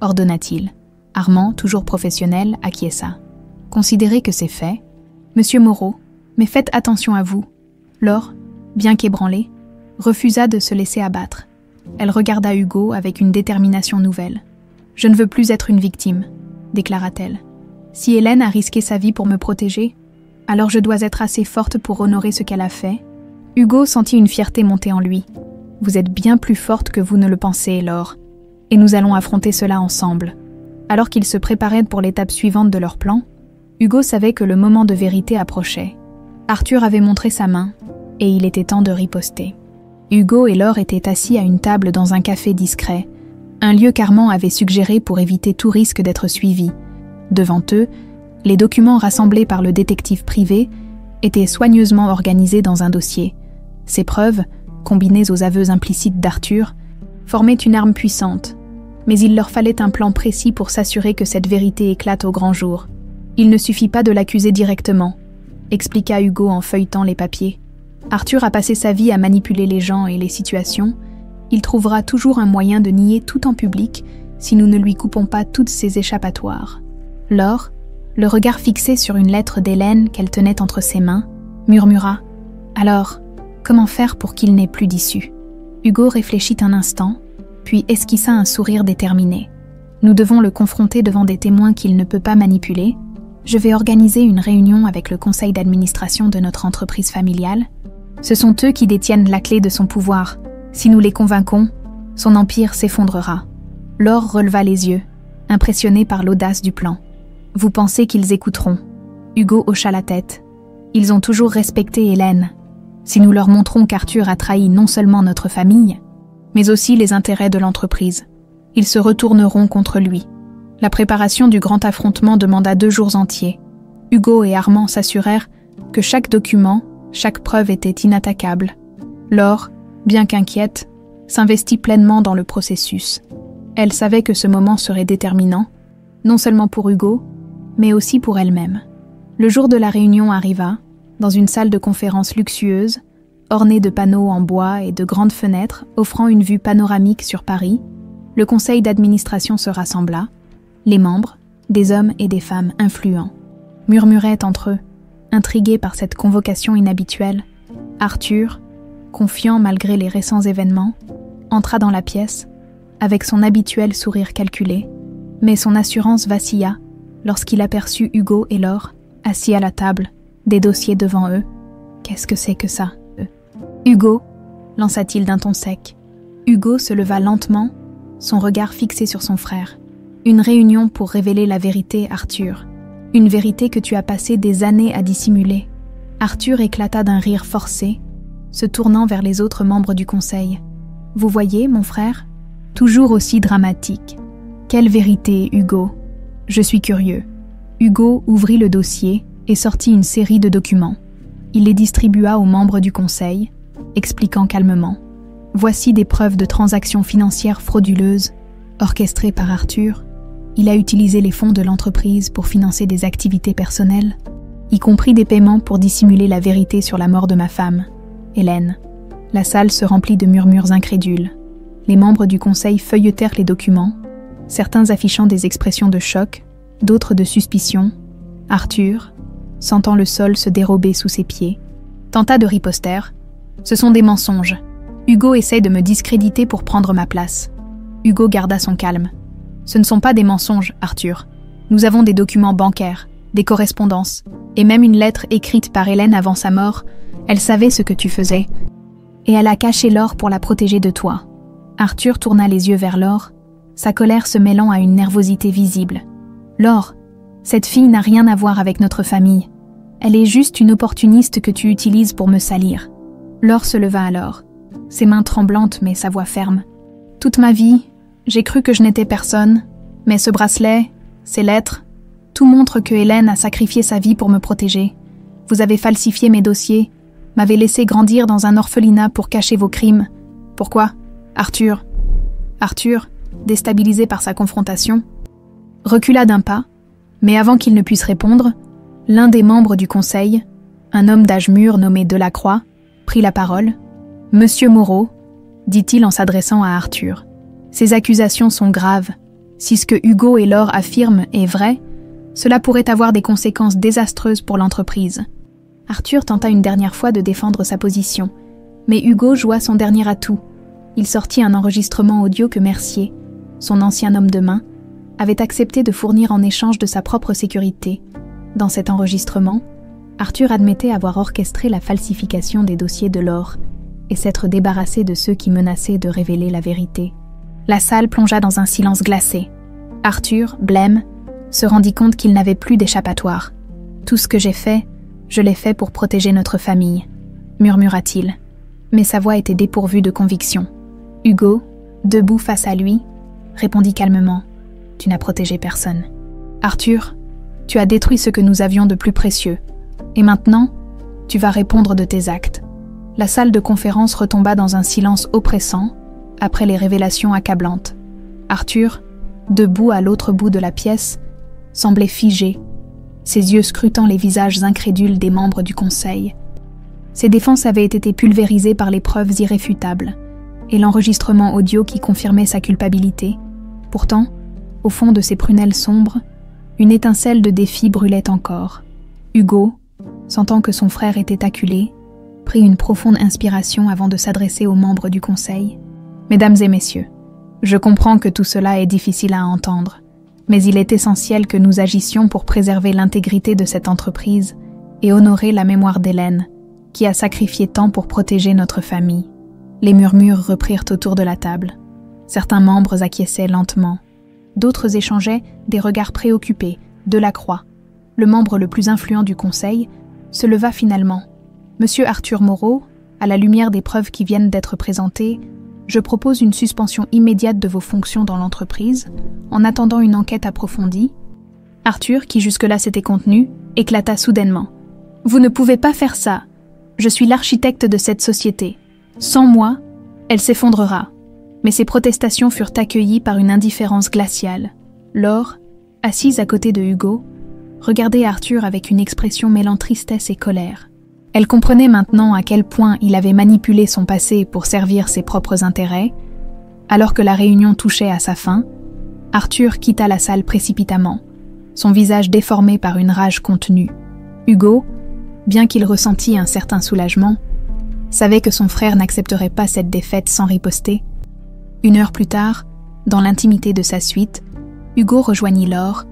ordonna-t-il. Armand, toujours professionnel, acquiesça. « Considérez que c'est fait. Monsieur Moreau, mais faites attention à vous. » Laure, bien qu'ébranlée, refusa de se laisser abattre. Elle regarda Hugo avec une détermination nouvelle. « Je ne veux plus être une victime, » déclara-t-elle. « Si Hélène a risqué sa vie pour me protéger, alors je dois être assez forte pour honorer ce qu'elle a fait. » Hugo sentit une fierté monter en lui. « Vous êtes bien plus forte que vous ne le pensez, Laure, et nous allons affronter cela ensemble. » Alors qu'ils se préparaient pour l'étape suivante de leur plan, Hugo savait que le moment de vérité approchait. Arthur avait montré sa main, et il était temps de riposter. Hugo et Laure étaient assis à une table dans un café discret, un lieu qu'Armand avait suggéré pour éviter tout risque d'être suivi. Devant eux, les documents rassemblés par le détective privé étaient soigneusement organisés dans un dossier. Ces preuves, combinées aux aveux implicites d'Arthur, formaient une arme puissante, mais il leur fallait un plan précis pour s'assurer que cette vérité éclate au grand jour. Il ne suffit pas de l'accuser directement, expliqua Hugo en feuilletant les papiers. Arthur a passé sa vie à manipuler les gens et les situations. Il trouvera toujours un moyen de nier tout en public si nous ne lui coupons pas toutes ses échappatoires. Laure, le regard fixé sur une lettre d'Hélène qu'elle tenait entre ses mains, murmura « Alors, comment faire pour qu'il n'ait plus d'issue ?» Hugo réfléchit un instant, puis esquissa un sourire déterminé. « Nous devons le confronter devant des témoins qu'il ne peut pas manipuler. Je vais organiser une réunion avec le conseil d'administration de notre entreprise familiale. Ce sont eux qui détiennent la clé de son pouvoir. Si nous les convainquons, son empire s'effondrera. » Laure releva les yeux, impressionnée par l'audace du plan. « Vous pensez qu'ils écouteront ?» Hugo hocha la tête. « Ils ont toujours respecté Hélène. Si nous leur montrons qu'Arthur a trahi non seulement notre famille, mais aussi les intérêts de l'entreprise, ils se retourneront contre lui. » La préparation du grand affrontement demanda 2 jours entiers. Hugo et Armand s'assurèrent que chaque document, chaque preuve était inattaquable. Laure, bien qu'inquiète, s'investit pleinement dans le processus. Elle savait que ce moment serait déterminant, non seulement pour Hugo, mais aussi pour elle-même. Le jour de la réunion arriva, dans une salle de conférence luxueuse, ornée de panneaux en bois et de grandes fenêtres offrant une vue panoramique sur Paris. Le conseil d'administration se rassembla. Les membres, des hommes et des femmes influents, murmuraient entre eux, intrigués par cette convocation inhabituelle. Arthur, confiant malgré les récents événements, entra dans la pièce, avec son habituel sourire calculé, mais son assurance vacilla lorsqu'il aperçut Hugo et Laure, assis à la table, des dossiers devant eux. « Qu'est-ce que c'est que ça ?» Hugo, lança-t-il d'un ton sec. Hugo se leva lentement, son regard fixé sur son frère. « Une réunion pour révéler la vérité, Arthur. Une vérité que tu as passé des années à dissimuler. » Arthur éclata d'un rire forcé, se tournant vers les autres membres du conseil. « Vous voyez, mon frère ? Toujours aussi dramatique. Quelle vérité, Hugo ? Je suis curieux. » Hugo ouvrit le dossier et sortit une série de documents. Il les distribua aux membres du conseil, expliquant calmement. « Voici des preuves de transactions financières frauduleuses, orchestrées par Arthur. Il a utilisé les fonds de l'entreprise pour financer des activités personnelles, y compris des paiements pour dissimuler la vérité sur la mort de ma femme, Hélène. » La salle se remplit de murmures incrédules. Les membres du conseil feuilletèrent les documents, certains affichant des expressions de choc, d'autres de suspicion. Arthur, sentant le sol se dérober sous ses pieds, tenta de riposter. « Ce sont des mensonges. Hugo essaie de me discréditer pour prendre ma place. » Hugo garda son calme. « Ce ne sont pas des mensonges, Arthur. Nous avons des documents bancaires, des correspondances, et même une lettre écrite par Hélène avant sa mort, Elle savait ce que tu faisais, et elle a caché Laure pour la protéger de toi. » Arthur tourna les yeux vers Laure, sa colère se mêlant à une nervosité visible. « Laure, cette fille n'a rien à voir avec notre famille. Elle est juste une opportuniste que tu utilises pour me salir. » Laure se leva alors, ses mains tremblantes mais sa voix ferme. « Toute ma vie, j'ai cru que je n'étais personne, mais ce bracelet, ces lettres, tout montre que Hélène a sacrifié sa vie pour me protéger. Vous avez falsifié mes dossiers, m'avez laissé grandir dans un orphelinat pour cacher vos crimes. Pourquoi, Arthur ?» Arthur, déstabilisé par sa confrontation, recula d'un pas, mais avant qu'il ne puisse répondre, l'un des membres du conseil, un homme d'âge mûr nommé Delacroix, prit la parole. « Monsieur Moreau, dit-il en s'adressant à Arthur, ces accusations sont graves. Si ce que Hugo et Laure affirment est vrai, cela pourrait avoir des conséquences désastreuses pour l'entreprise. » Arthur tenta une dernière fois de défendre sa position, mais Hugo joua son dernier atout. Il sortit un enregistrement audio que Mercier, son ancien homme de main, avait accepté de fournir en échange de sa propre sécurité. Dans cet enregistrement, Arthur admettait avoir orchestré la falsification des dossiers de Laure et s'être débarrassé de ceux qui menaçaient de révéler la vérité. La salle plongea dans un silence glacé. Arthur, blême, se rendit compte qu'il n'avait plus d'échappatoire. « Tout ce que j'ai fait, je l'ai fait pour protéger notre famille, » murmura-t-il. Mais sa voix était dépourvue de conviction. Hugo, debout face à lui, répondit calmement. « Tu n'as protégé personne. Arthur, tu as détruit ce que nous avions de plus précieux. Et maintenant, tu vas répondre de tes actes. » La salle de conférence retomba dans un silence oppressant, après les révélations accablantes. Arthur, debout à l'autre bout de la pièce, semblait figé, ses yeux scrutant les visages incrédules des membres du conseil. Ses défenses avaient été pulvérisées par les preuves irréfutables, et l'enregistrement audio qui confirmait sa culpabilité. Pourtant, au fond de ses prunelles sombres, une étincelle de défi brûlait encore. Hugo, sentant que son frère était acculé, prit une profonde inspiration avant de s'adresser aux membres du conseil. « Mesdames et messieurs, je comprends que tout cela est difficile à entendre, mais il est essentiel que nous agissions pour préserver l'intégrité de cette entreprise et honorer la mémoire d'Hélène, qui a sacrifié tant pour protéger notre famille. » Les murmures reprirent autour de la table. Certains membres acquiesçaient lentement. D'autres échangeaient des regards préoccupés. Delacroix, le membre le plus influent du conseil, se leva finalement. « Monsieur Arthur Moreau, à la lumière des preuves qui viennent d'être présentées, je propose une suspension immédiate de vos fonctions dans l'entreprise, en attendant une enquête approfondie. » Arthur, qui jusque-là s'était contenu, éclata soudainement. « Vous ne pouvez pas faire ça. Je suis l'architecte de cette société. Sans moi, elle s'effondrera. » Mais ces protestations furent accueillies par une indifférence glaciale. Laure, assise à côté de Hugo, regardait Arthur avec une expression mêlant tristesse et colère. Elle comprenait maintenant à quel point il avait manipulé son passé pour servir ses propres intérêts. Alors que la réunion touchait à sa fin, Arthur quitta la salle précipitamment, son visage déformé par une rage contenue. Hugo, bien qu'il ressentît un certain soulagement, savait que son frère n'accepterait pas cette défaite sans riposter. 1 heure plus tard, dans l'intimité de sa suite, Hugo rejoignit Laure.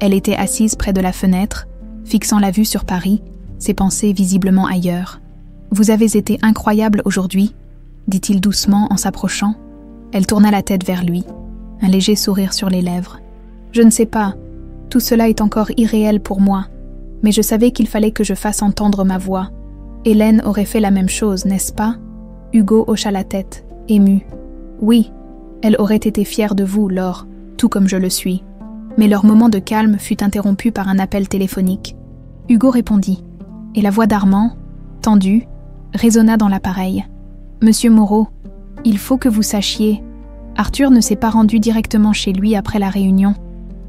Elle était assise près de la fenêtre, fixant la vue sur Paris, ses pensées visiblement ailleurs. « Vous avez été incroyable aujourd'hui, » dit-il doucement en s'approchant. Elle tourna la tête vers lui, un léger sourire sur les lèvres. « Je ne sais pas, tout cela est encore irréel pour moi, mais je savais qu'il fallait que je fasse entendre ma voix. Hélène aurait fait la même chose, n'est-ce pas ?» Hugo hocha la tête, ému. « Oui, elle aurait été fière de vous, Laure, tout comme je le suis. » Mais leur moment de calme fut interrompu par un appel téléphonique. Hugo répondit, et la voix d'Armand, tendue, résonna dans l'appareil. « Monsieur Moreau, il faut que vous sachiez, Arthur ne s'est pas rendu directement chez lui après la réunion.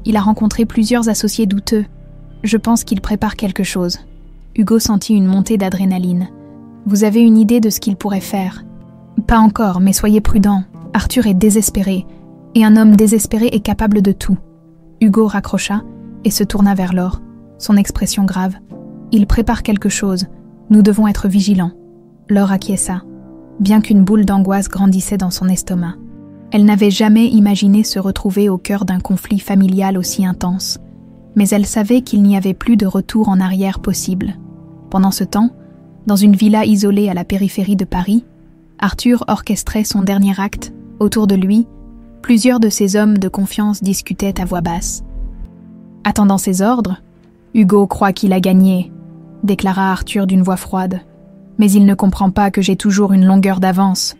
Il a rencontré plusieurs associés douteux. Je pense qu'il prépare quelque chose. » Hugo sentit une montée d'adrénaline. « Vous avez une idée de ce qu'il pourrait faire ?»« Pas encore, mais soyez prudent. Arthur est désespéré, et un homme désespéré est capable de tout. » Hugo raccrocha et se tourna vers Laure, son expression grave. « Il prépare quelque chose. Nous devons être vigilants. » Laure acquiesça, bien qu'une boule d'angoisse grandissait dans son estomac. Elle n'avait jamais imaginé se retrouver au cœur d'un conflit familial aussi intense, mais elle savait qu'il n'y avait plus de retour en arrière possible. Pendant ce temps, Dans une villa isolée à la périphérie de Paris, Arthur orchestrait son dernier acte. Autour de lui, plusieurs de ses hommes de confiance discutaient à voix basse. « Attendant ses ordres, Hugo croit qu'il a gagné », déclara Arthur d'une voix froide. « Mais il ne comprend pas que j'ai toujours une longueur d'avance. »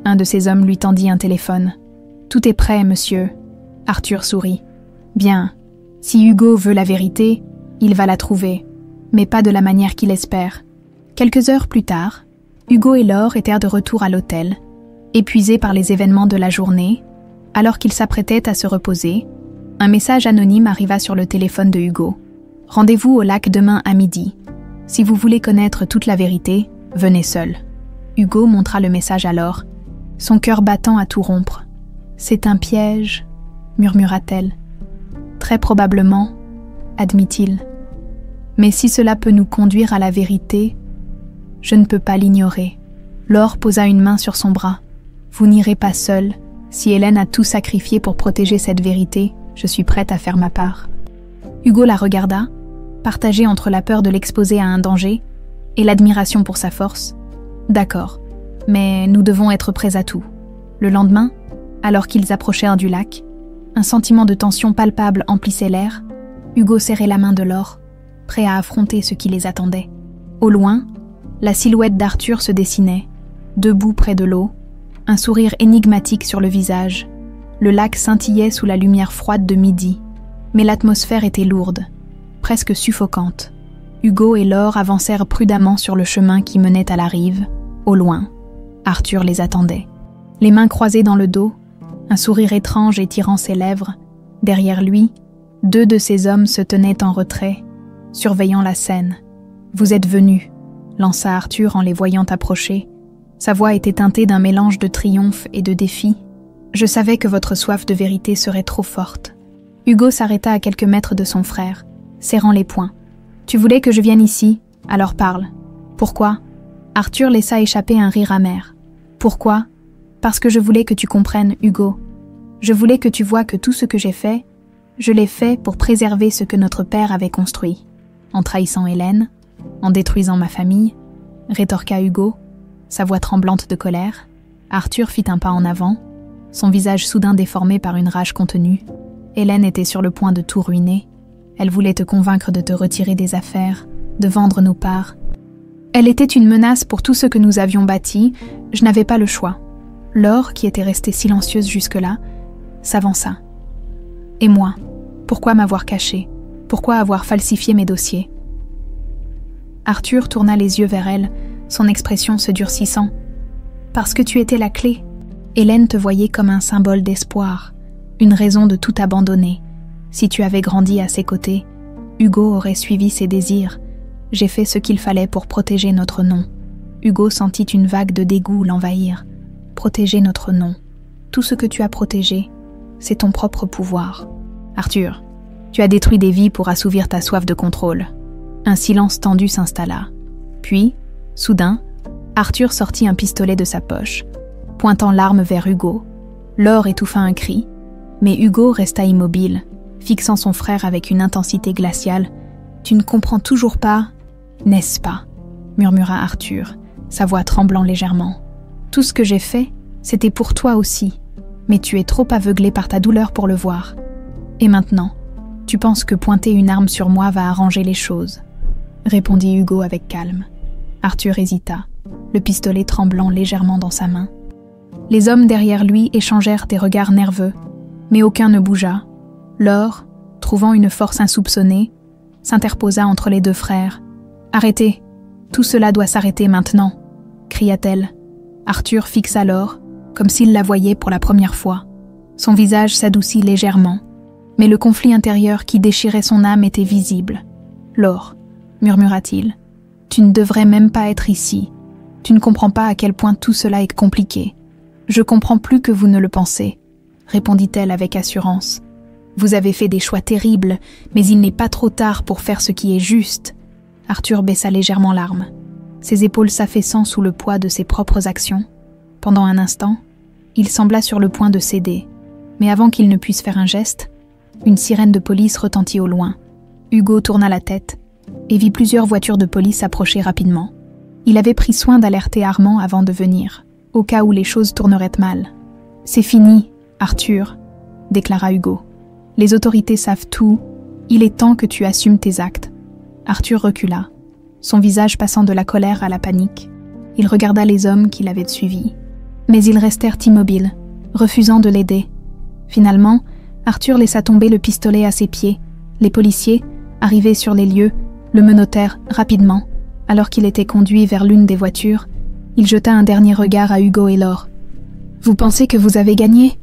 Un de ses hommes lui tendit un téléphone. « Tout est prêt, monsieur. » Arthur sourit. « Bien. Si Hugo veut la vérité, il va la trouver, mais pas de la manière qu'il espère. » Quelques heures plus tard, Hugo et Laure étaient de retour à l'hôtel, épuisés par les événements de la journée. Alors qu'ils s'apprêtaient à se reposer, un message anonyme arriva sur le téléphone de Hugo. « Rendez-vous au lac demain à midi. Si vous voulez connaître toute la vérité, venez seul. » Hugo montra le message à Laure, son cœur battant à tout rompre. « C'est un piège, » murmura-t-elle. « Très probablement, » admit-il. « Mais si cela peut nous conduire à la vérité, je ne peux pas l'ignorer. » Laure posa une main sur son bras. « Vous n'irez pas seul. Si Hélène a tout sacrifié pour protéger cette vérité, je suis prête à faire ma part. » Hugo la regarda, partagé entre la peur de l'exposer à un danger et l'admiration pour sa force. « D'accord, mais nous devons être prêts à tout. » Le lendemain, alors qu'ils approchèrent du lac, un sentiment de tension palpable emplissait l'air. Hugo serrait la main de Laure, prêt à affronter ce qui les attendait. Au loin, la silhouette d'Arthur se dessinait, debout près de l'eau, un sourire énigmatique sur le visage. Le lac scintillait sous la lumière froide de midi, mais l'atmosphère était lourde, presque suffocante. Hugo et Laure avancèrent prudemment sur le chemin qui menait à la rive. Au loin, Arthur les attendait. Les mains croisées dans le dos, un sourire étrange étirant ses lèvres. Derrière lui, 2 de ses hommes se tenaient en retrait, surveillant la scène. « Vous êtes venus », lança Arthur en les voyant approcher. Sa voix était teintée d'un mélange de triomphe et de défi. « Je savais que votre soif de vérité serait trop forte. » Hugo s'arrêta à quelques mètres de son frère, serrant les poings. « Tu voulais que je vienne ici, alors parle. » « Pourquoi ?» Arthur laissa échapper un rire amer. « Pourquoi ? Parce que je voulais que tu comprennes, Hugo. Je voulais que tu vois que tout ce que j'ai fait, je l'ai fait pour préserver ce que notre père avait construit. En trahissant Hélène, en détruisant ma famille, » rétorqua Hugo, sa voix tremblante de colère. Arthur fit un pas en avant, son visage soudain déformé par une rage contenue. Hélène était sur le point de tout ruiner. Elle voulait te convaincre de te retirer des affaires, de vendre nos parts. Elle était une menace pour tout ce que nous avions bâti. Je n'avais pas le choix. Laure, qui était restée silencieuse jusque-là, s'avança. Et moi, pourquoi m'avoir caché? Pourquoi avoir falsifié mes dossiers? Arthur tourna les yeux vers elle, son expression se durcissant. Parce que tu étais la clé. Hélène te voyait comme un symbole d'espoir, une raison de tout abandonner. Si tu avais grandi à ses côtés, Hugo aurait suivi ses désirs. J'ai fait ce qu'il fallait pour protéger notre nom. Hugo sentit une vague de dégoût l'envahir. Protéger notre nom. Tout ce que tu as protégé, c'est ton propre pouvoir. Arthur, tu as détruit des vies pour assouvir ta soif de contrôle. Un silence tendu s'installa. Puis, soudain, Arthur sortit un pistolet de sa poche, pointant l'arme vers Hugo. Laure étouffa un cri, mais Hugo resta immobile, fixant son frère avec une intensité glaciale. « Tu ne comprends toujours pas, n'est-ce pas ?» murmura Arthur, sa voix tremblant légèrement. « Tout ce que j'ai fait, c'était pour toi aussi, mais tu es trop aveuglé par ta douleur pour le voir. Et maintenant, tu penses que pointer une arme sur moi va arranger les choses ?» répondit Hugo avec calme. Arthur hésita, le pistolet tremblant légèrement dans sa main. Les hommes derrière lui échangèrent des regards nerveux, mais aucun ne bougea. Laure, trouvant une force insoupçonnée, s'interposa entre les 2 frères. « Arrêtez, tout cela doit s'arrêter maintenant !» cria-t-elle. Arthur fixa Laure, comme s'il la voyait pour la première fois. Son visage s'adoucit légèrement, mais le conflit intérieur qui déchirait son âme était visible. « Laure, » murmura-t-il, « tu ne devrais même pas être ici. Tu ne comprends pas à quel point tout cela est compliqué. »« Je comprends plus que vous ne le pensez, » répondit-elle avec assurance. « Vous avez fait des choix terribles, mais il n'est pas trop tard pour faire ce qui est juste. » Arthur baissa légèrement l'arme, ses épaules s'affaissant sous le poids de ses propres actions. Pendant un instant, il sembla sur le point de céder, mais avant qu'il ne puisse faire un geste, une sirène de police retentit au loin. Hugo tourna la tête et vit plusieurs voitures de police approcher rapidement. Il avait pris soin d'alerter Armand avant de venir, au cas où les choses tourneraient mal. « C'est fini, Arthur », déclara Hugo. « Les autorités savent tout. Il est temps que tu assumes tes actes. » Arthur recula, son visage passant de la colère à la panique. Il regarda les hommes qui l'avaient suivi. Mais ils restèrent immobiles, refusant de l'aider. Finalement, Arthur laissa tomber le pistolet à ses pieds. Les policiers, arrivés sur les lieux, le menottèrent rapidement. Alors qu'il était conduit vers l'une des voitures, il jeta un dernier regard à Hugo et Laure. « Vous pensez que vous avez gagné ?»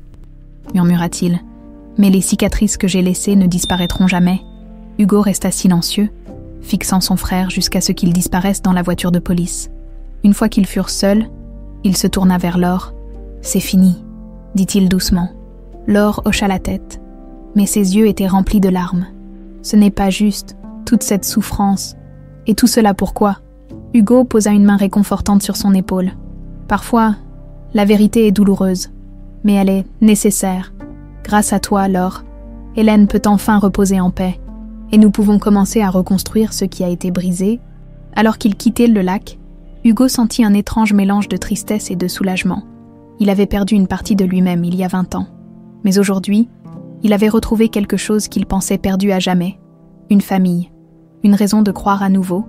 murmura-t-il. « Mais les cicatrices que j'ai laissées ne disparaîtront jamais. » Hugo resta silencieux, fixant son frère jusqu'à ce qu'il disparaisse dans la voiture de police. Une fois qu'ils furent seuls, il se tourna vers Laure. « C'est fini, » dit-il doucement. Laure hocha la tête, mais ses yeux étaient remplis de larmes. « Ce n'est pas juste, toute cette souffrance. Et tout cela pourquoi ?» Hugo posa une main réconfortante sur son épaule. « Parfois, la vérité est douloureuse, mais elle est nécessaire. Grâce à toi, Laure, Hélène peut enfin reposer en paix, et nous pouvons commencer à reconstruire ce qui a été brisé. » Alors qu'il quittait le lac, Hugo sentit un étrange mélange de tristesse et de soulagement. Il avait perdu une partie de lui-même il y a 20 ans. Mais aujourd'hui, il avait retrouvé quelque chose qu'il pensait perdu à jamais. Une famille, une raison de croire à nouveau,